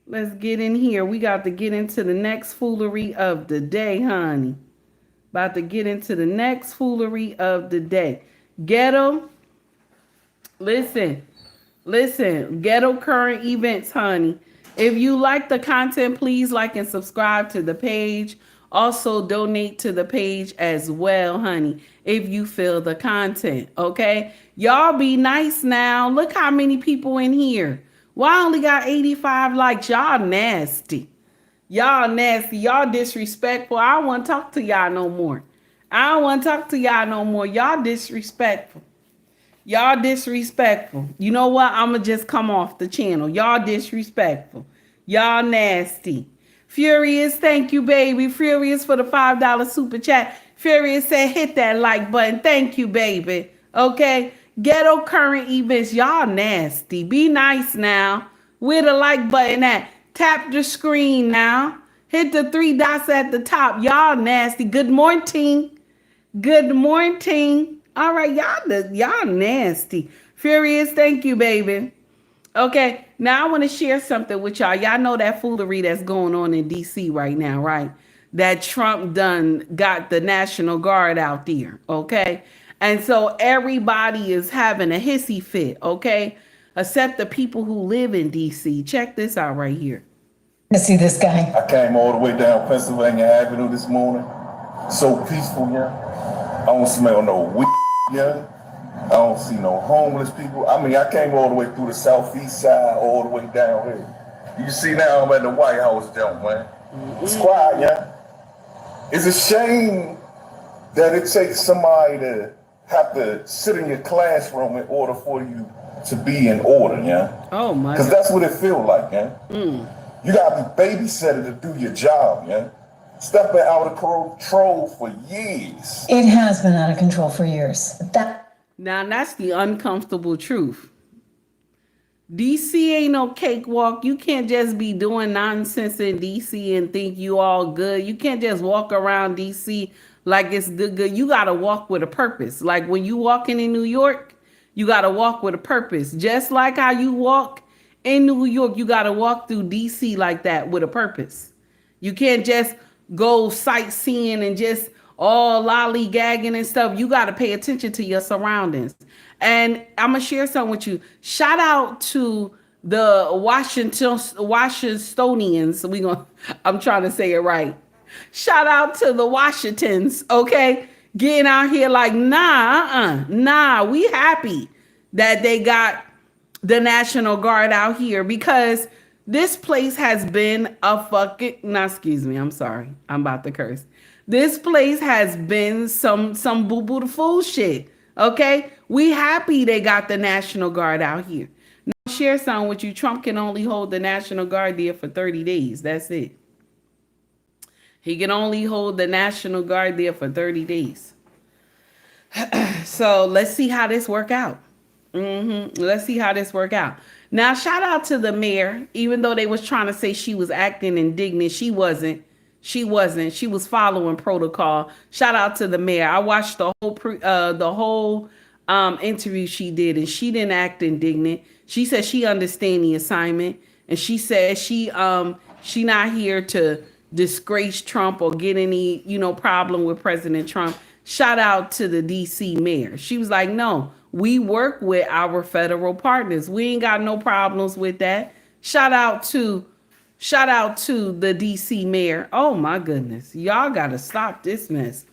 Let's get in here. We got to get into the next foolery of the day, honey. About to get into the next foolery of the day. Ghetto. Listen. Ghetto current events, honey. If you like the content, please like and subscribe to the page. Also donate to the page as well, honey, if you feel the content, okay? Y'all be nice now. Look how many people in here. Well, I only got 85 likes. Y'all nasty. Y'all nasty. Y'all disrespectful. I don't want to talk to y'all no more. Y'all disrespectful. Y'all disrespectful. You know what? I'm going to just come off the channel. Y'all disrespectful. Y'all nasty. Furious, thank you, baby. Furious for the $5 super chat. Furious said, hit that like button. Thank you, baby. Okay? Ghetto current events. Y'all nasty. Be nice now. Where the like button at? Tap the screen now. Hit the 3 dots at the top. Y'all nasty. Good morning. Good morning. All right, y'all nasty. Furious, thank you, baby. Okay, now I want to share something with y'all. Y'all know that foolery that's going on in D.C. right now, right? That Trump done got the National Guard out there, okay? And so everybody is having a hissy fit, okay? Except the people who live in D.C. Check this out right here. To see this guy. I came all the way down Pennsylvania Avenue this morning. So peaceful, yeah. I don't smell no weed, yeah. I don't see no homeless people. I mean, I came all the way through the southeast side, all the way down here. You can see now I'm at the White House, down, man. It's quiet, yeah. It's a shame that it takes somebody to have to sit in your classroom in order for you to be in order, yeah. Oh my. Because that's what it feels like, yeah. You gotta be babysitted to do your job, yeah. Stuff been out of control for years. It has been out of control for years. Now that's the uncomfortable truth. DC ain't no cakewalk. You can't just be doing nonsense in DC and think you all good. You can't just walk around DC like it's good. You gotta walk with a purpose. Like when you walking in New York, you gotta walk with a purpose. Just like how you walk in New York, you gotta walk through DC like that with a purpose. You can't just go sightseeing and just all lollygagging and stuff. You got to pay attention to your surroundings. And I'm going to share something with you. Shout out to the Washingtonians. I'm trying to say it right. Shout out to the Washingtons, okay? Getting out here like, nah, we happy that they got the National Guard out here because this place has been a fucking, I'm sorry. I'm about to curse. This place has been some boo-boo the fool shit. Okay? We happy they got the National Guard out here. Now, I'll share something with you. Trump can only hold the National Guard there for 30 days. That's it. He can only hold the National Guard there for 30 days. So let's see how this work out. Let's see how this work out. Now, shout out to the mayor. Even though they was trying to say she was acting indignant, she wasn't. She wasn't. She was following protocol. Shout out to the mayor. I watched the whole interview she did, and she didn't act indignant. She said she understand the assignment, and she said she not here to disgrace Trump or get any problem with President Trump. Shout out to the DC mayor. She was like, no, we work with our federal partners. We ain't got no problems with that. Shout out to the DC mayor. Oh my goodness. Y'all got to stop this mess.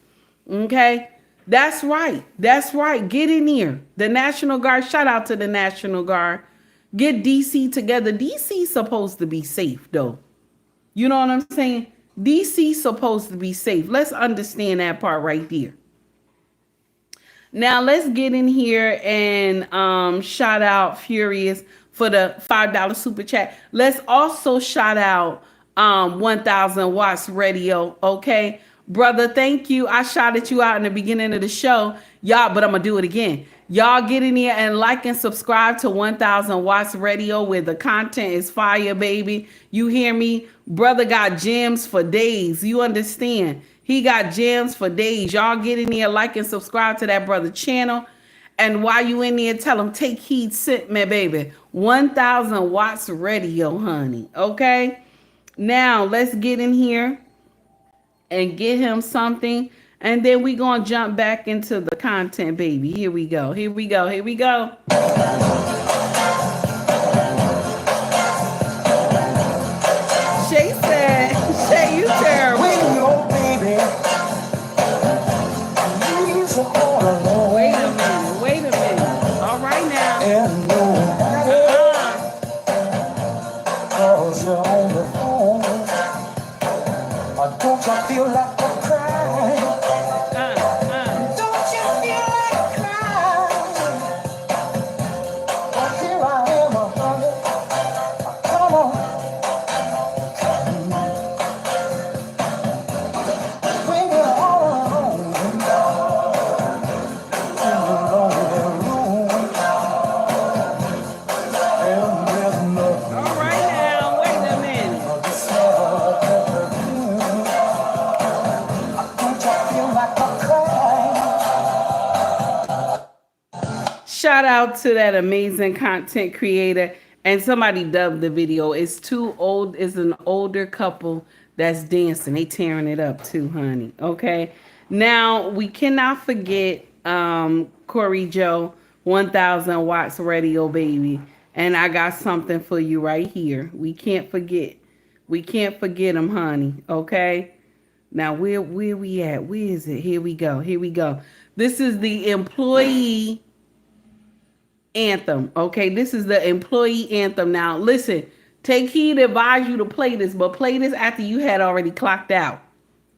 Okay? That's right. That's right. Get in here. The National Guard. Shout out to the National Guard. Get DC together. DC's supposed to be safe though. You know what I'm saying? DC's supposed to be safe. Let's understand that part right there. Now let's get in here and shout out Furious for the $5 super chat. Let's also shout out 1000 Watts Radio. Okay, brother, thank you. I shouted you out in the beginning of the show, y'all, but I'm gonna do it again. Y'all get in here and like and subscribe to 1000 Watts Radio, where the content is fire, baby. You hear me? Brother got gems for days. You understand? He got gems for days. Y'all get in here, like and subscribe to that brother channel. And while you in there, tell him, take heed, sit me, baby. 1000 Watts Radio, honey. Okay? Now, let's get in here and get him something. And then we going to jump back into the content, baby. Here we go. Here we go. Here we go. Shay said, Shay, you terrible. Wait a minute. All right now. Don't you feel like a cry? Don't you feel like a cry? Oh, here I am, honey. Come on. Bring it on. All right now, wait a minute. Shout out to that amazing content creator. And somebody dubbed the video. It's an older couple that's dancing. They tearing it up too, honey. Okay. Now we cannot forget Corey Joe, 1000 Watts Radio, baby. And I got something for you right here. We can't forget. We can't forget him, honey. Okay. Now where we at? Where is it? Here we go. Here we go. This is the employee anthem. Okay, this is the employee anthem. Now listen, take heed, advise you to play this, but play this after you had already clocked out.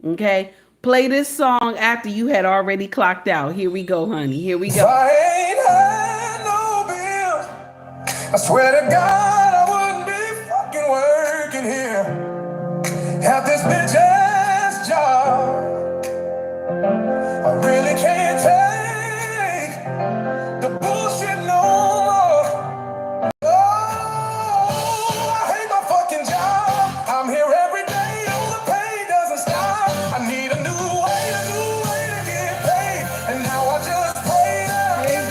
Okay, play this song after you had already clocked out. Here we go, honey. Here we go. If I ain't had no bill, I swear to God I wouldn't be fucking working here at this bitch ass job. I really can't take the bullshit no more. Oh, I hate my fucking job. I'm here every day, oh, the pay doesn't stop. I need a new way to get paid. And now I just pray that Here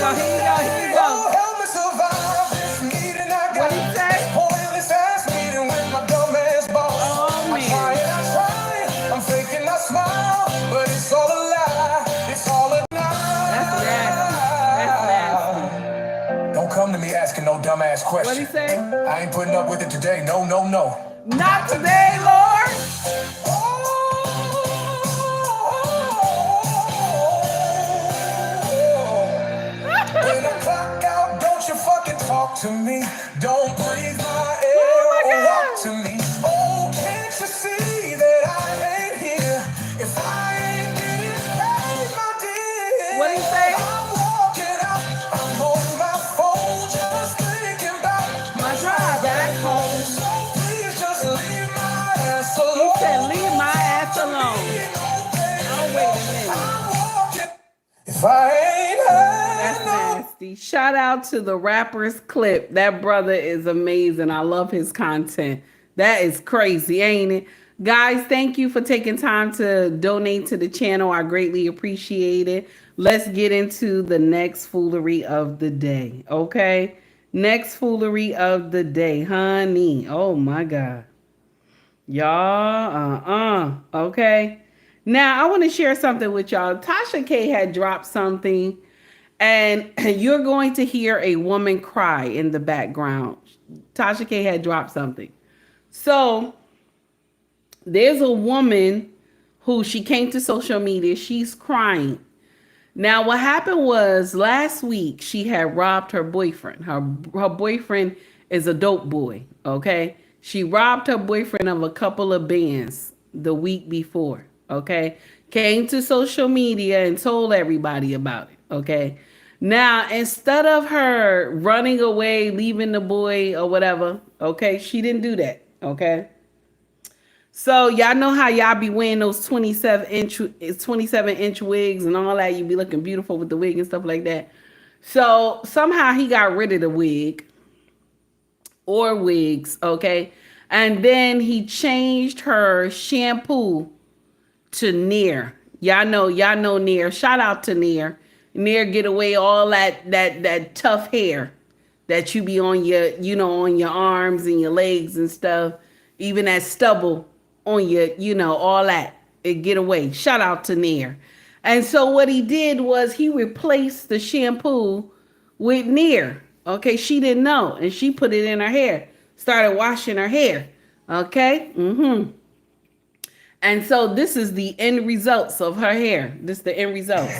you go. oh, help me survive this meeting I got. What he say? Pointless ass meeting with my dumb ass boss. Oh, I man. try, I'm faking I smile, but it's all a lie. It's all a Don't come to me asking no dumbass questions. What'd he say? I ain't putting up with it today. No. Not today, Lord. When I clock out, don't you fucking talk to me. Don't breathe my air or walk to me. Oh, can't you see that I ain't here if I ain't getting paid, my dear? What'd he say? I'm walking out. I'm on my phone just thinking about My drive back home. So please just leave my ass He alone. said, leave my ass alone. That's nasty. Shout out to the rapper's clip. That brother is amazing. I love his content. That is crazy, ain't it? Guys, thank you for taking time to donate to the channel. I greatly appreciate it. Let's get into the next foolery of the day, okay? Next foolery of the day, honey. Oh my God. Y'all, okay? Now, I want to share something with y'all. Tasha K had dropped something, and you're going to hear a woman cry in the background. Tasha K had dropped something. So, there's a woman who she came to social media. She's crying. Now, what happened was last week she had robbed her boyfriend. Her boyfriend is a dope boy, okay? She robbed her boyfriend of a couple of bands the week before, okay? Came to social media and told everybody about it, okay? Now, instead of her running away, leaving the boy or whatever, okay, she didn't do that, okay? So y'all know how y'all be wearing those 27-inch wigs and all that. You be looking beautiful with the wig and stuff like that. So somehow he got rid of the wig or wigs, okay? And then he changed her shampoo to Nair. Y'all know Nair. Shout out to Nair. Nair get away all that tough hair that you be on your, on your arms and your legs and stuff. Even that stubble on your, all that. It get away. Shout out to Nair. And so what he did was he replaced the shampoo with Nair. Okay, she didn't know. And she put it in her hair. Started washing her hair. Okay? And so this is the end results of her hair. This is the end results.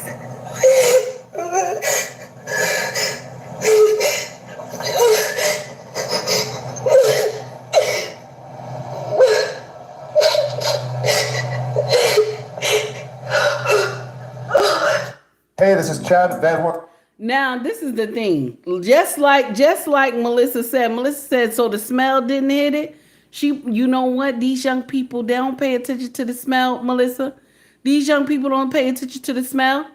Hey, this is Chad. Now, this is the thing. Just like Melissa said, so the smell didn't hit it. You know what? These young people, they don't pay attention to the smell, Melissa. These young people don't pay attention to the smell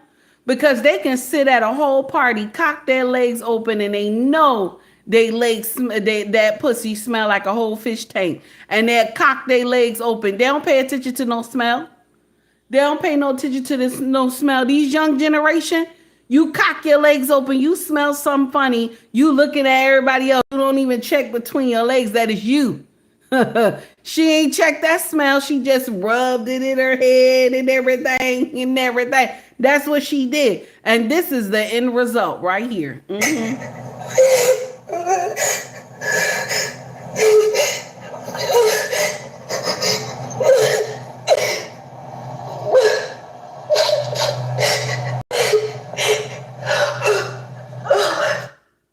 because they can sit at a whole party, cock their legs open, and they know that pussy smell like a whole fish tank. And they'll cock their legs open. They don't pay attention to no smell. They don't pay no attention to this no smell. These young generation, you cock your legs open, you smell something funny, you looking at everybody else, you don't even check between your legs, that is you. She ain't checked that smell, she just rubbed it in her head and everything. That's what she did. And this is the end result right here.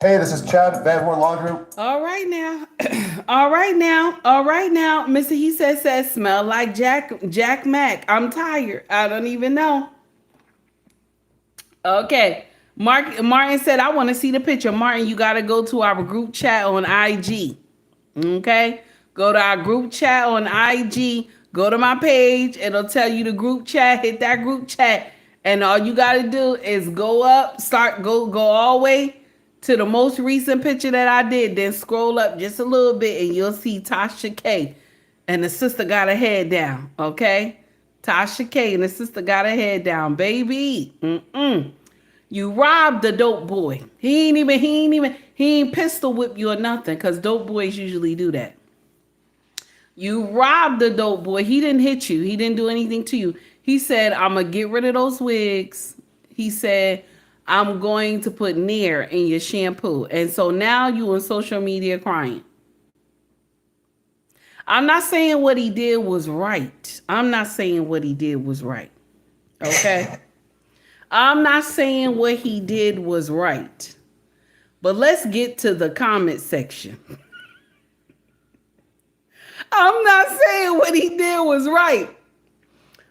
Hey, this is Chad, Bad Word Law Group. All right now. Mr. He says smell like Jack Mac. I'm tired. I don't even know. Okay. Martin said, I want to see the picture. Martin, you got to go to our group chat on IG. Okay? Go to our group chat on IG. Go to my page. It'll tell you the group chat. Hit that group chat. And all you got to do is go up, go all the way to the most recent picture that I did, then scroll up just a little bit and you'll see Tasha K. And the sister got her head down, okay? Tasha K and the sister got her head down, baby. You robbed the dope boy. He ain't pistol whip you or nothing, because dope boys usually do that. You robbed the dope boy. He didn't hit you. He didn't do anything to you. He said, I'm going to get rid of those wigs. He said, I'm going to put Nair in your shampoo. And so now you on social media crying. I'm not saying what he did was right. Okay? I'm not saying what he did was right. But let's get to the comment section. I'm not saying what he did was right.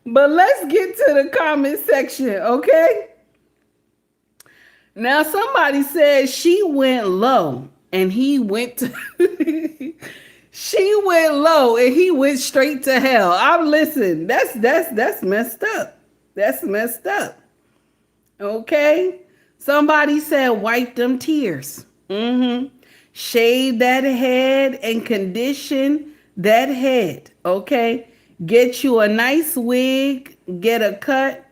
But let's get to the comment section, okay? Now, somebody said she went low and he went to... She went low and he went straight to hell. I'm listening. That's messed up. That's messed up. Okay? Somebody said wipe them tears. Shave that head and condition that head. Okay? Get you a nice wig, get a cut,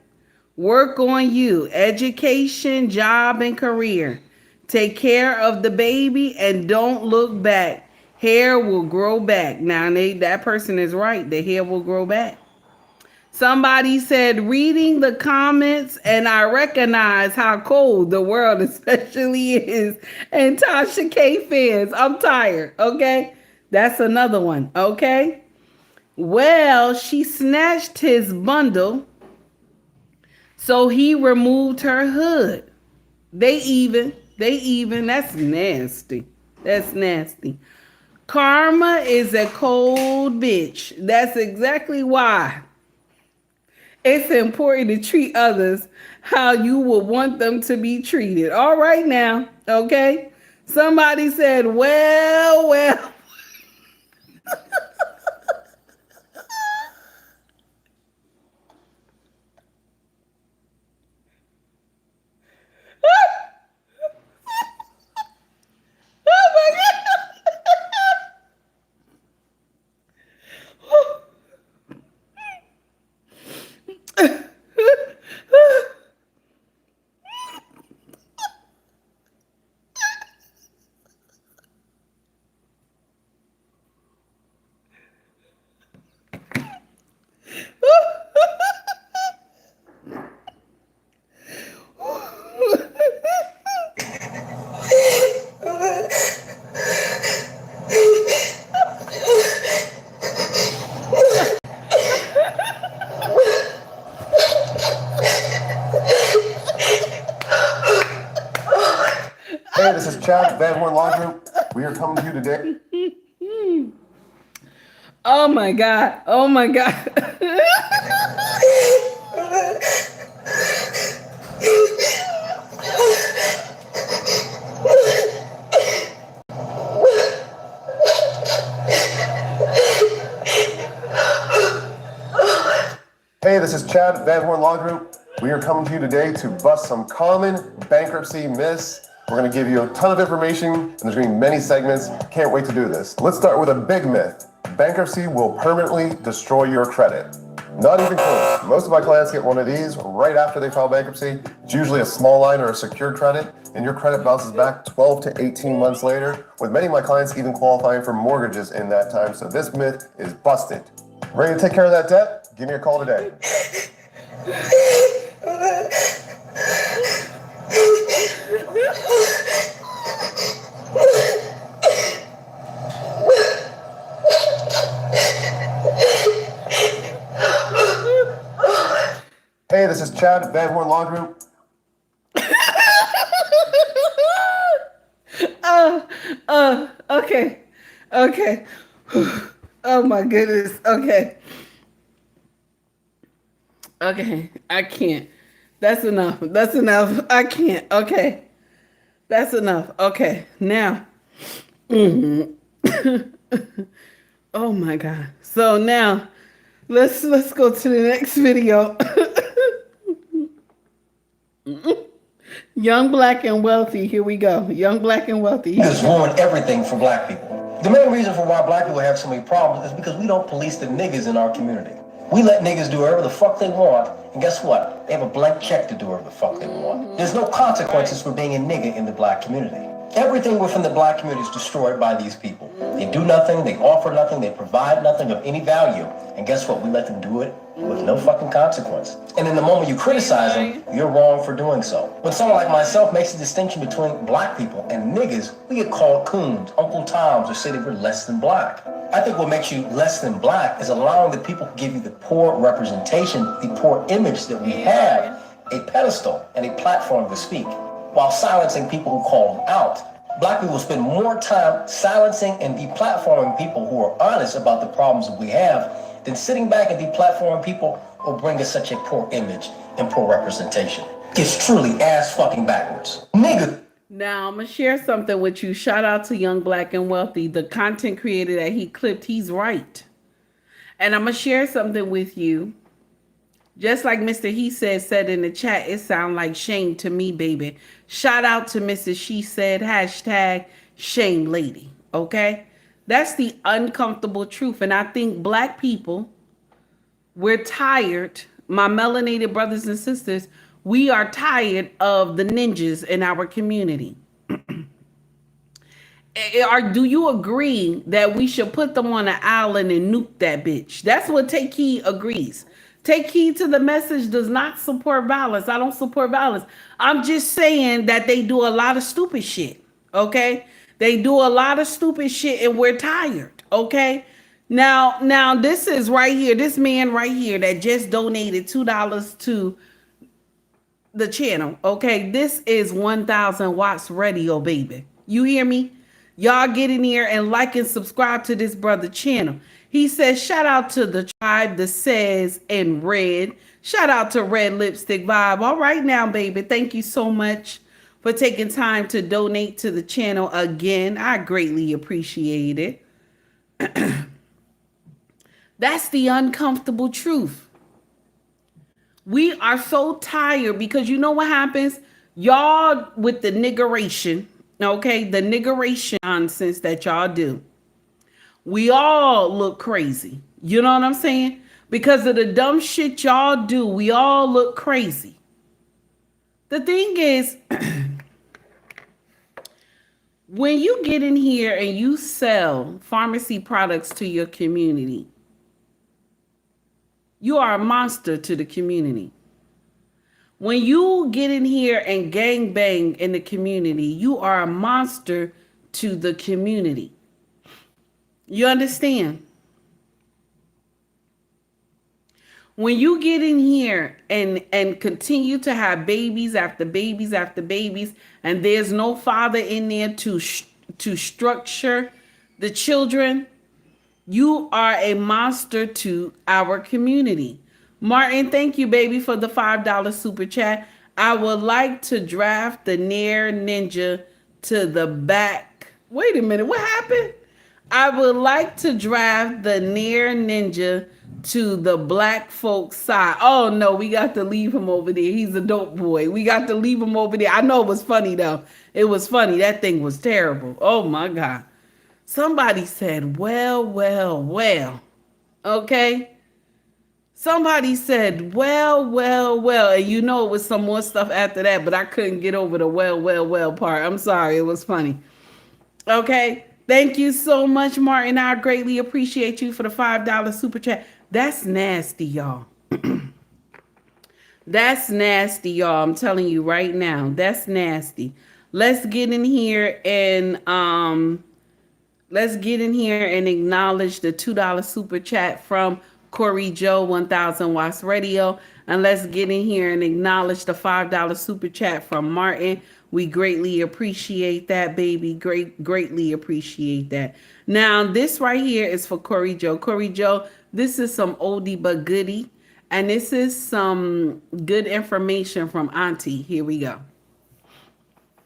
work on you, education, job, and career. Take care of the baby and don't look back. Hair will grow back. Now, that person is right. The hair will grow back. Somebody said, reading the comments, and I recognize how cold the world especially is. And Tasha K fans, I'm tired. Okay? That's another one. Okay? Well, she snatched his bundle, so he removed her hood. They even. That's nasty. That's nasty. Karma is a cold bitch. That's exactly why it's important to treat others how you would want them to be treated. All right now, okay? Somebody said, well. Oh my God. Hey, this is Chad, Van Horn Law Group. We are coming to you today. Oh my God. Oh my God. Hey, this is Chad, Van Horn Law Group. We are coming to you today to bust some common bankruptcy myths. We're going to give you a ton of information, and there's going to be many segments. Can't wait to do this. Let's start with a big myth. Bankruptcy will permanently destroy your credit. Not even close. Most of my clients get one of these right after they file bankruptcy. It's usually a small line or a secured credit, and your credit bounces back 12 to 18 months later, with many of my clients even qualifying for mortgages in that time. So this myth is busted. Ready to take care of that debt? Give me a call today. Hey, this is Chad, Van Horn Law Group. Okay. Oh my goodness. Okay. I can't. That's enough. I can't. Okay. That's enough. Okay. Now. Oh my God. So now let's go to the next video. Young, Black, and Wealthy. Here we go. Young, Black, and Wealthy. Niggas ruin everything for black people. The main reason for why black people have so many problems is because we don't police the niggas in our community. We let niggas do whatever the fuck they want, and guess what? They have a blank check to do whatever the fuck they want. There's no consequences for being a nigga in the black community. Everything within the black community is destroyed by these people. They do nothing, they offer nothing, they provide nothing of any value, and guess what? We let them do it with no fucking consequence. And in the moment you criticize them, you're wrong for doing so. When someone like myself makes a distinction between black people and niggas, we get called coons, Uncle Toms, or say that we're less than black. I think what makes you less than black is allowing the people who give you the poor representation, the poor image that we have, a pedestal and a platform to speak, while silencing people who call them out. Black people spend more time silencing and deplatforming people who are honest about the problems that we have than sitting back and deplatforming people who bring us such a poor image and poor representation. It's truly ass fucking backwards. Nigga. Now, I'm going to share something with you. Shout out to Young, Black, and Wealthy. The content creator that he clipped, he's right. And I'm going to share something with you Just like Mr. He said in the chat, it sound like shame to me, baby. Shout out to Mrs. She Said, hashtag shame lady. Okay? That's the uncomfortable truth. And I think black people, we're tired. My melanated brothers and sisters, we are tired of the ninjas in our community. Do you agree that we should put them on an island and nuke that bitch? That's what Take Heed agrees. Take heed to the message does not support violence. I don't support violence. I'm just saying that they do a lot of stupid shit. Okay? They do a lot of stupid shit and we're tired. Okay? Now this is right here. This man right here that just donated $2 to the channel. Okay? This is 1000 watts radio, baby. You hear me? Y'all get in here and like and subscribe to this brother channel. He says, shout out to the tribe that says in red. Shout out to Red Lipstick Vibe. All right now, baby. Thank you so much for taking time to donate to the channel again. I greatly appreciate it. That's the uncomfortable truth. We are so tired because you know what happens? Y'all with the niggeration, okay? The niggeration nonsense that y'all do. We all look crazy. You know what I'm saying? Because of the dumb shit y'all do, we all look crazy. The thing is, when you get in here and you sell pharmacy products to your community, you are a monster to the community. When you get in here and gang bang in the community, you are a monster to the community. You understand? When you get in here and continue to have babies after babies after babies, and there's no father in there to structure the children, you are a monster to our community. Martin, thank you, baby, for the $5 super chat. I would like to draft the near ninja to the back. Wait a minute, what happened? I would like to draft the near ninja to the black folks side. Oh no, we got to leave him over there. He's a dope boy. We got to leave him over there. I know it was funny though. It was funny. That thing was terrible. Oh my God. Somebody said, well. Okay. Somebody said, well. And you know it was some more stuff after that, but I couldn't get over the well part. I'm sorry. It was funny. Okay. Thank you so much, Martin. I greatly appreciate you for the $5 super chat. That's nasty, y'all. That's nasty, y'all. I'm telling you right now. That's nasty. Let's get in here and acknowledge the $2 super chat from Corey Joe, 1000 Watts Radio. And let's get in here and acknowledge the $5 super chat from Martin. We greatly appreciate that, baby. Greatly appreciate that. Now, this right here is for Corey Joe. Corey Joe, this is some oldie but goodie. And this is some good information from Auntie. Here we go.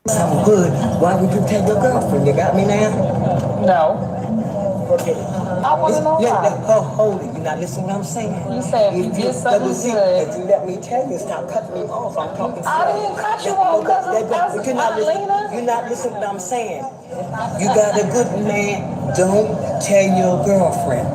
Sound good. Why would you tell your girlfriend? You got me now? No. Okay. I want to know why. Hold it. You not listening to what I'm saying? You said if you did something good. If you let me tell you, stop cutting me off. I'm talking I didn't cut you off because you're not listening to what I'm saying. You got a good man. Don't tell your girlfriend.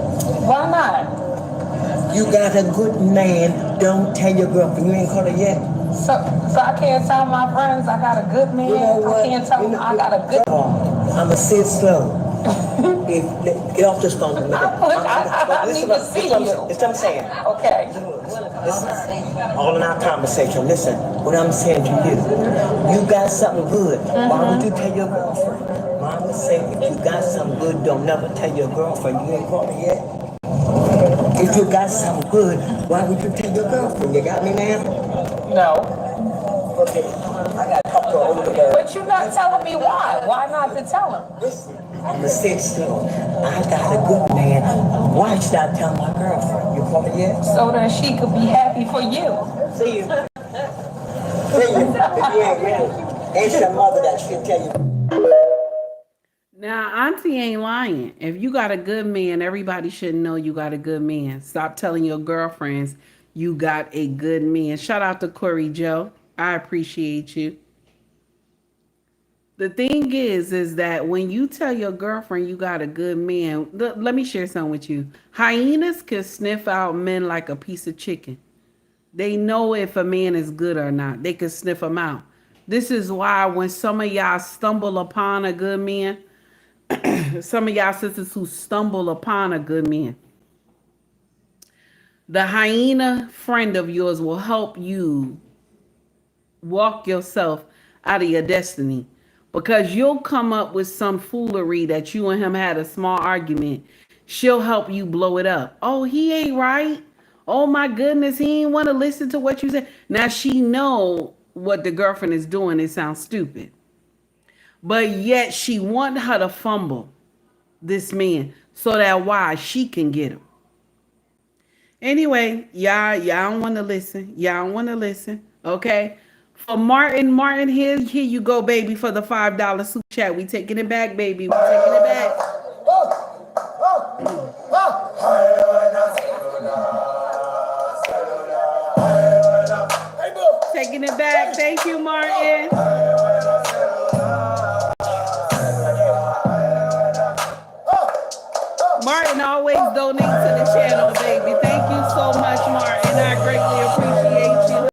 Why not? You got a good man. Don't tell your girlfriend. You ain't caught her yet. So I can't tell my friends I got a good man. You know what? I can't tell them I got a good man. I'ma say it slow. Get off this phone. I need to see you. It's what I'm saying. Okay. Listen, all in our conversation. Listen, what I'm saying to you. You got something good. Why would you tell your girlfriend? Mama say if you got something good, don't never tell your girlfriend. You ain't caught her yet. If you got something good, why would you tell your girlfriend? You got me now? No. Okay. I got to talk to her over there. But you're not telling me why. Why not to tell him? Listen, I'm going to say it slow. I got a good man. Why should I tell my girlfriend? You caught me yet? So that she could be happy for you. See you. See you. If you ain't ready, it's your mother that should tell you. Now, Auntie ain't lying. If you got a good man, everybody should know you got a good man. Stop telling your girlfriends you got a good man. Shout out to Corey Joe. I appreciate you. The thing is that when you tell your girlfriend you got a good man, let me share something with you. Hyenas can sniff out men like a piece of chicken. They know if a man is good or not. They can sniff him out. This is why when some of y'all stumble upon a good man, some of y'all sisters who stumble upon a good man, the hyena friend of yours will help you walk yourself out of your destiny. Because you'll come up with some foolery that you and him had a small argument. She'll help you blow it up. Oh, he ain't right. Oh my goodness, he ain't want to listen to what you said. Now she know what the girlfriend is doing. It sounds stupid. But yet she want her to fumble this man so that why she can get him. Anyway, y'all don't want to listen. Y'all don't want to listen. Okay. For Martin, here you go, baby, for the $5 super chat. We taking it back, baby. We taking it back. Taking it back. Thank you, Martin. Martin always donate to the channel, baby. Thank you so much, Martin. I greatly appreciate you.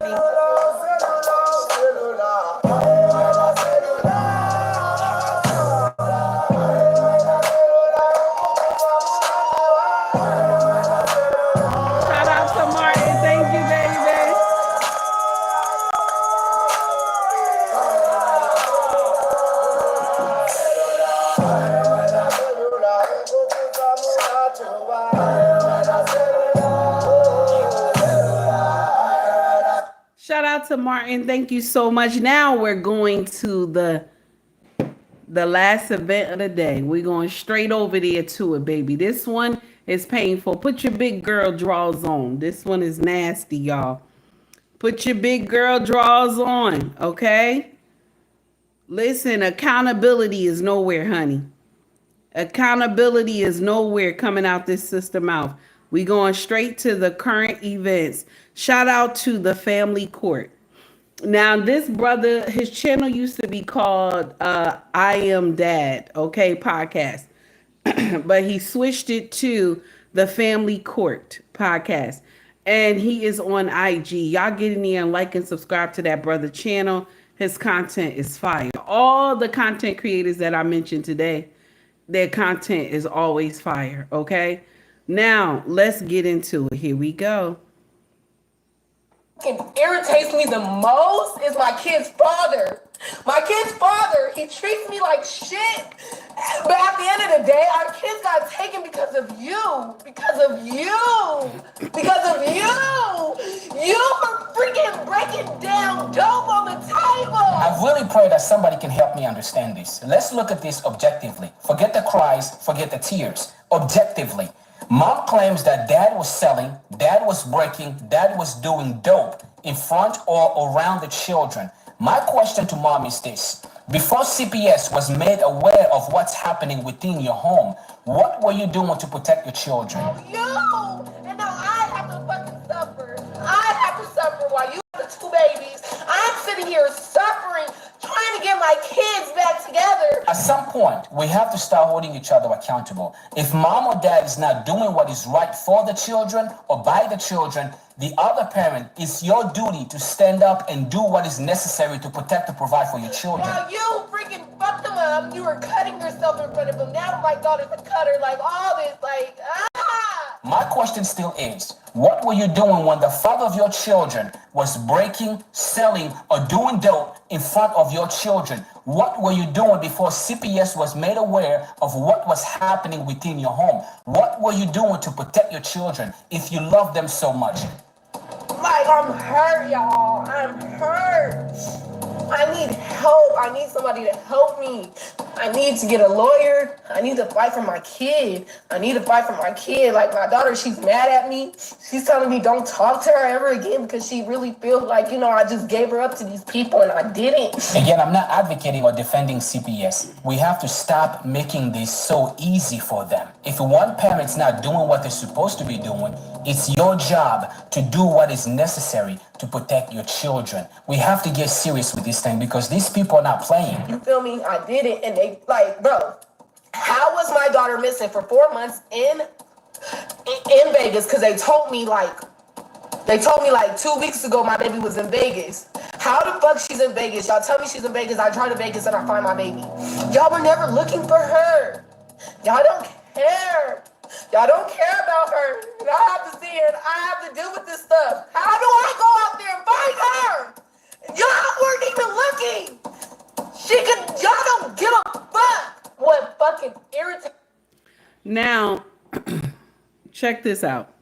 Shout out to Martin. Thank you so much. Now we're going to the last event of the day. We're going straight over there to it, baby. This one is painful. Put your big girl drawers on. This one is nasty, y'all. Put your big girl drawers on, okay? Listen, accountability is nowhere, honey. Accountability is nowhere coming out this sister mouth. We going straight to the current events. Shout out to the family court. Now, this brother, his channel used to be called I Am Dad, okay, podcast. But he switched it to the Family Court podcast. And he is on IG. Y'all get in there and like and subscribe to that brother channel. His content is fire. All the content creators that I mentioned today, their content is always fire, okay? Now, let's get into it. Here we go. What irritates me the most is my kid's father. My kid's father, he treats me like shit. But at the end of the day, our kids got taken because of you. Because of you. Because of you. You were freaking breaking down dope on the table. I really pray that somebody can help me understand this. Let's look at this objectively. Forget the cries, forget the tears. Objectively. Mom claims that dad was selling, dad was breaking, dad was doing dope in front or around the children. My question to mom is this. Before CPS was made aware of what's happening within your home, what were you doing to protect your children? You! And now I have to fucking suffer. I have to suffer while you have the two babies. I'm sitting here suffering, trying to get my kids back together. At some point, we have to start holding each other accountable. If mom or dad is not doing what is right for the children or by the children, the other parent, it's your duty to stand up and do what is necessary to protect and provide for your children. While you freaking fucked them up, you were cutting yourself in front of them. Now my daughter's a cutter, like all this, like, My question still is, what were you doing when the father of your children was breaking, selling, or doing dope in front of your children? What were you doing before CPS was made aware of what was happening within your home? What were you doing to protect your children if you love them so much? Like, I'm hurt, y'all. I'm hurt. I need help. I need somebody to help me. I need to get a lawyer. I need to fight for my kid. Like my daughter, she's mad at me. She's telling me don't talk to her ever again because she really feels like, I just gave her up to these people and I didn't. Again, I'm not advocating or defending CPS. We have to stop making this so easy for them. If one parent's not doing what they're supposed to be doing, it's your job to do what is necessary to protect your children. We have to get serious with this thing because these people are not playing. You feel me? I did it, and they bro, how was my daughter missing for 4 months in Vegas? Because they told me like 2 weeks ago my baby was in Vegas. How the fuck she's in Vegas? Y'all tell me she's in Vegas. I drive to Vegas and I find my baby. Y'all were never looking for her. Y'all don't care. Y'all don't care about her. And I have to see her and I have to deal with this stuff. How do I go out there and find her? Y'all weren't even looking. Y'all don't give a fuck. What fucking irritating. Now, check this out.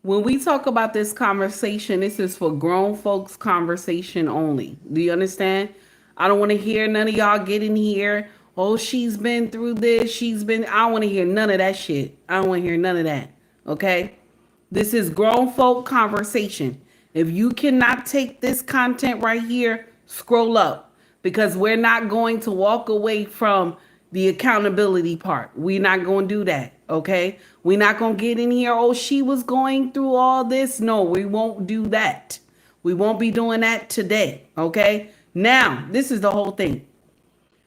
When we talk about this conversation, this is for grown folks conversation only. Do you understand? I don't want to hear none of y'all get in here. Oh, she's been through this. I don't want to hear none of that shit. I don't want to hear none of that. Okay? This is grown folk conversation. If you cannot take this content right here, scroll up. Because we're not going to walk away from the accountability part. We're not going to do that. Okay? We're not going to get in here. Oh, she was going through all this. No, we won't do that. We won't be doing that today. Okay? Now, this is the whole thing.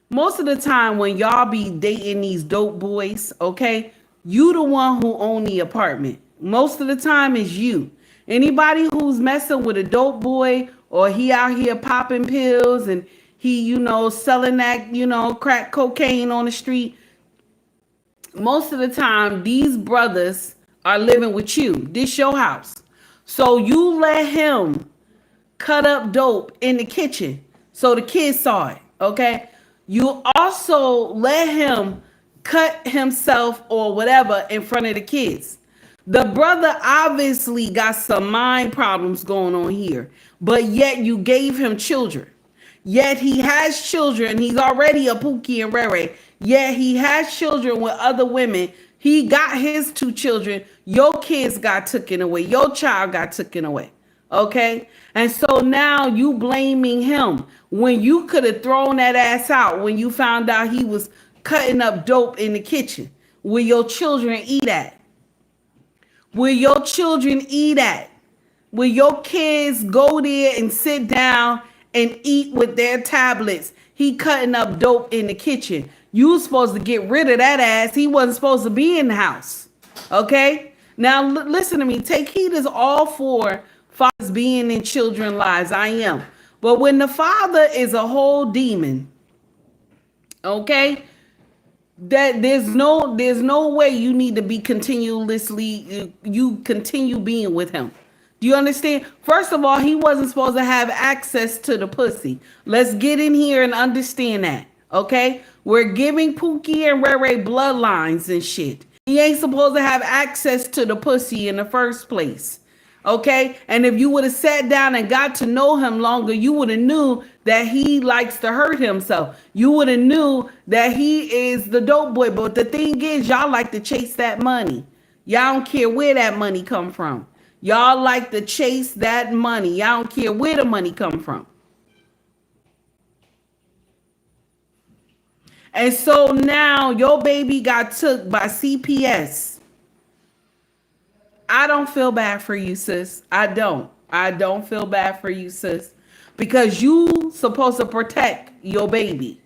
Most of the time when y'all be dating these dope boys, okay, you the one who own the apartment. Most of the time is you. Anybody who's messing with a dope boy or he out here popping pills and he, selling that, crack cocaine on the street. Most of the time, these brothers are living with you. This your house. So you let him cut up dope in the kitchen so the kids saw it, okay? You also let him cut himself or whatever in front of the kids. The brother obviously got some mind problems going on here, but yet you gave him children. Yet he has children. He's already a Pookie and Rere. Yet he has children with other women. He got his 2 children. Your kids got taken away. Your child got taken away. Okay? And so now you blaming him when you could have thrown that ass out when you found out he was cutting up dope in the kitchen. Will your children eat at? Will your children eat at? Will your kids go there and sit down and eat with their tablets? He cutting up dope in the kitchen. You was supposed to get rid of that ass. He wasn't supposed to be in the house. Okay? Now listen to me. Take heed is all for fathers being in children's lives. I am. But when the father is a whole demon, okay, that there's no way you need to be continuously, you continue being with him. Do you understand? First of all, he wasn't supposed to have access to the pussy. Let's get in here and understand that. Okay? We're giving Pookie and Rere bloodlines and shit. He ain't supposed to have access to the pussy in the first place. Okay? And if you would have sat down and got to know him longer, you would have knew that he likes to hurt himself. You would have knew that he is the dope boy. But the thing is, y'all like to chase that money. Y'all don't care where that money come from. Y'all like to chase that money. Y'all don't care where the money come from. And so now your baby got took by CPS. I don't feel bad for you, sis. I don't feel bad for you, sis. Because you supposed to protect your baby.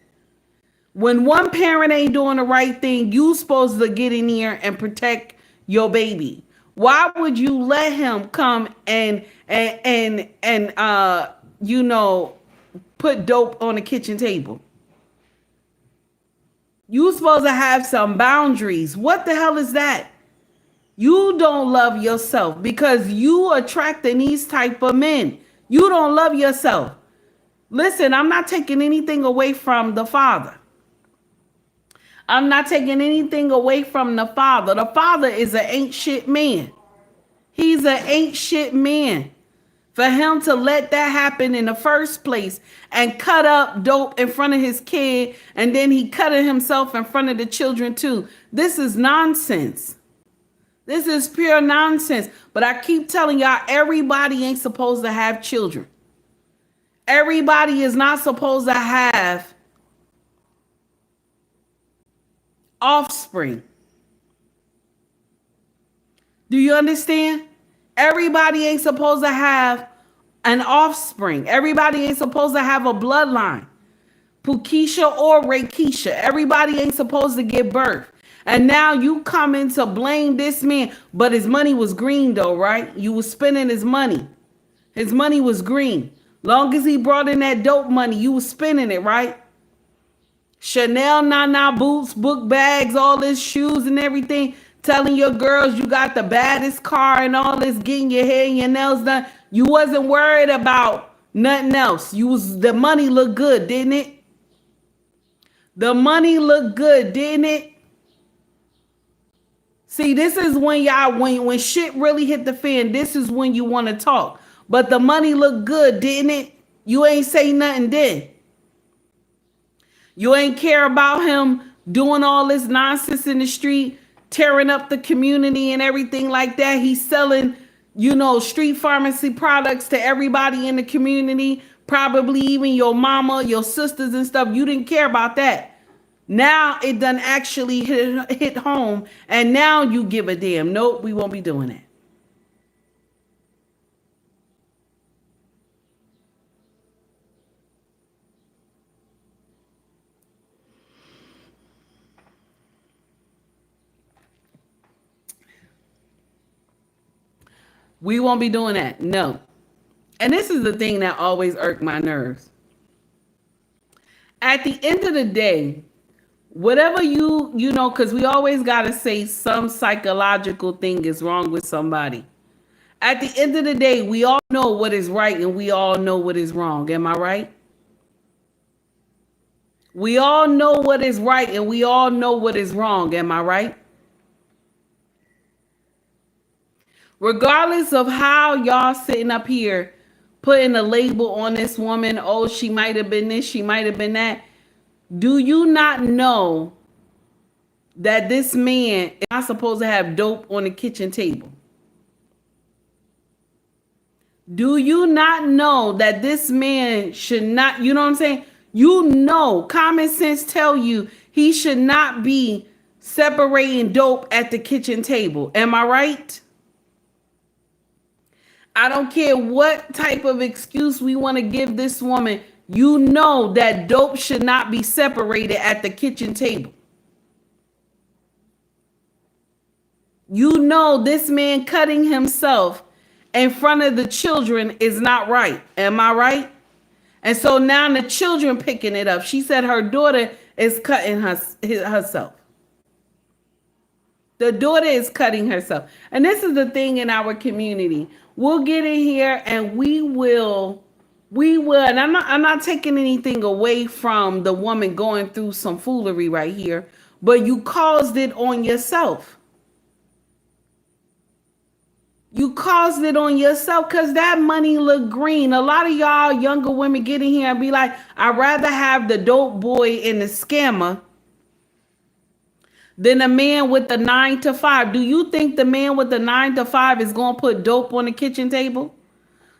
When one parent ain't doing the right thing, you supposed to get in here and protect your baby. Why would you let him come and put dope on the kitchen table? You supposed to have some boundaries. What the hell is that? You don't love yourself because you attracting these type of men. You don't love yourself. Listen, I'm not taking anything away from the father. I'm not taking anything away from the father. The father is an ain't shit man. He's an ain't shit man. For him to let that happen in the first place and cut up dope in front of his kid, and then he cut it himself in front of the children too. This is nonsense. This is pure nonsense. But I keep telling y'all, everybody ain't supposed to have children. Everybody is not supposed to have offspring. Do you understand? Everybody ain't supposed to have an offspring. Everybody ain't supposed to have a bloodline. Pukisha or Rakeisha. Everybody ain't supposed to give birth. And now you coming to blame this man. But his money was green though, right? You was spending his money. His money was green. Long as he brought in that dope money, you was spending it, right? Chanel, Nana boots, book bags, all this shoes and everything. Telling your girls you got the baddest car and all this, getting your hair and your nails done. You wasn't worried about nothing else. The money looked good, didn't it? The money looked good, didn't it? See, this is when y'all, when shit really hit the fan, this is when you want to talk. But the money looked good, didn't it? You ain't say nothing then. You ain't care about him doing all this nonsense in the street, tearing up the community and everything like that. He's selling, street pharmacy products to everybody in the community, probably even your mama, your sisters and stuff. You didn't care about that. Now it done actually hit home, and now you give a damn. Nope, we won't be doing that. We won't be doing that. No. And this is the thing that always irked my nerves. At the end of the day, whatever because we always got to say some psychological thing is wrong with somebody. At the end of the day, we all know what is right and we all know what is wrong. Am I right? We all know what is right and we all know what is wrong. Am I right? Regardless of how y'all sitting up here putting a label on this woman, oh, she might have been this, she might have been that. Do you not know that this man is not supposed to have dope on the kitchen table? Do you not know that this man should not, you know what I'm saying? Common sense tell you he should not be separating dope at the kitchen table. Am I right? I don't care what type of excuse we want to give this woman. You know that dope should not be separated at the kitchen table. You know this man cutting himself in front of the children is not right. Am I right? And so now the children picking it up. She said her daughter is cutting herself. The daughter is cutting herself. And this is the thing in our community. We'll get in here and we will, and I'm not taking anything away from the woman going through some foolery right here, but you caused it on yourself. You caused it on yourself because that money look green. A lot of y'all younger women get in here and be like, I'd rather have the dope boy and the scammer than a man with the 9-to-5. Do you think the man with the 9-to-5 is going to put dope on the kitchen table?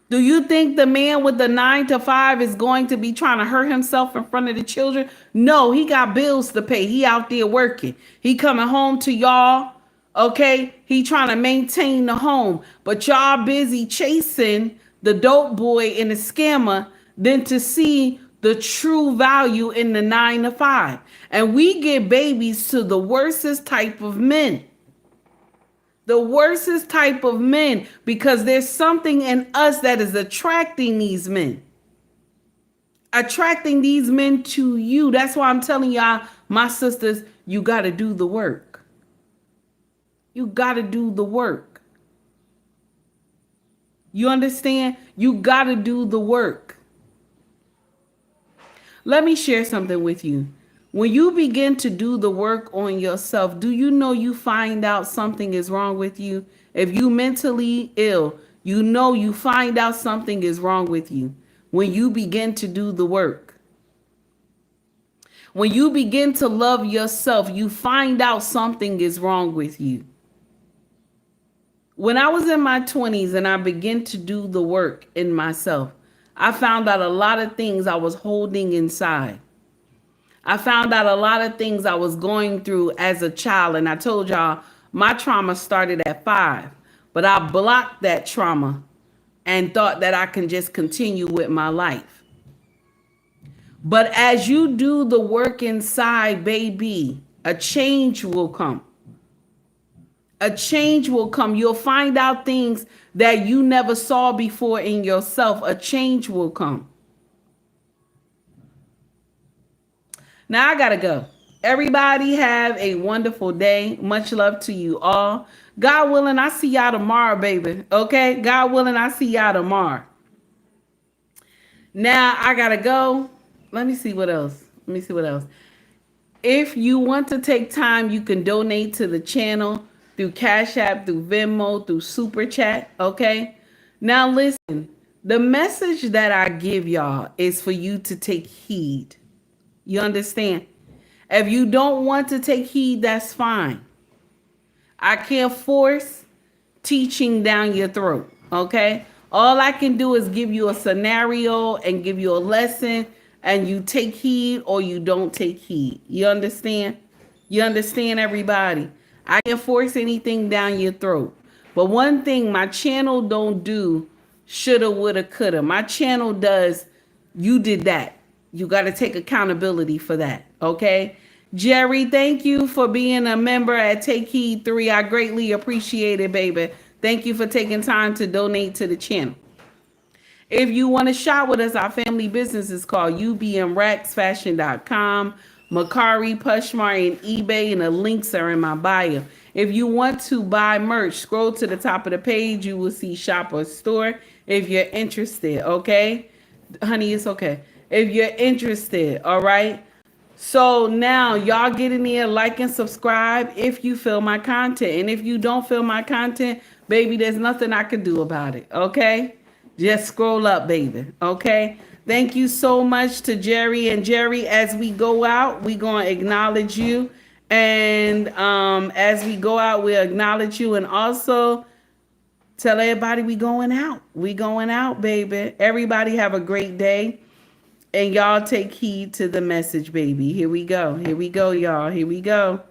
Do you think the man with the 9-to-5 is going to be trying to hurt himself in front of the children? No, he got bills to pay. He out there working. He coming home to y'all. Okay, he trying to maintain the home, but y'all busy chasing the dope boy and the scammer than to see the true value in the 9-to-5. And we give babies to the worstest type of men. The worstest type of men, because there's something in us that is attracting these men. Attracting these men to you. That's why I'm telling y'all, my sisters, you got to do the work. You got to do the work. You understand? You got to do the work. Let me share something with you. When you begin to do the work on yourself, do you know you find out something is wrong with you? If you mentally ill, You know, you find out something is wrong with you when you begin to do the work. When you begin to love yourself, you find out something is wrong with you. When I was in my 20s and I began to do the work in myself, I found out a lot of things I was holding inside. I found out a lot of things I was going through as a child. And I told y'all my trauma started at 5, but I blocked that trauma and thought that I can just continue with my life. But as you do the work inside, baby, a change will come. A change will come. You'll find out things that you never saw before in yourself. A change will come. Now I gotta go. Everybody have a wonderful day. Much love to you all. God willing, I see y'all tomorrow, baby. Okay? God willing, I see y'all tomorrow. Now I gotta go. Let me see what else. If you want to take time, you can donate to the channel through Cash App, through Venmo, through Super Chat. Okay? Now listen, the message that I give y'all is for you to take heed. You understand? If you don't want to take heed, that's fine. I can't force teaching down your throat, okay? All I can do is give you a scenario and give you a lesson, and you take heed or you don't take heed. You understand? You understand, everybody? I can't force anything down your throat. But one thing my channel don't do, shoulda, woulda, coulda. My channel does, you did that. You got to take accountability for that, okay? Jerry, thank you for being a member at Take Heed 3. I greatly appreciate it, baby. Thank you for taking time to donate to the channel. If you want to shop with us, our family business is called ubmrexfashion.com, Mercari, POSHMARK, and eBay, and the links are in my bio. If you want to buy merch, scroll to the top of the page. You will see shop or store if you're interested, okay? Honey, it's okay. If you're interested, all right? So now y'all get in there, like and subscribe if you feel my content. And if you don't feel my content, baby, there's nothing I can do about it, okay? Just scroll up, baby, okay? Thank you so much to Jerry. And Jerry, as we go out, we're going to acknowledge you. And as we go out, we'll acknowledge you. And also tell everybody we going out. We going out, baby. Everybody have a great day. And y'all take heed to the message, baby. Here we go. Here we go, y'all. Here we go.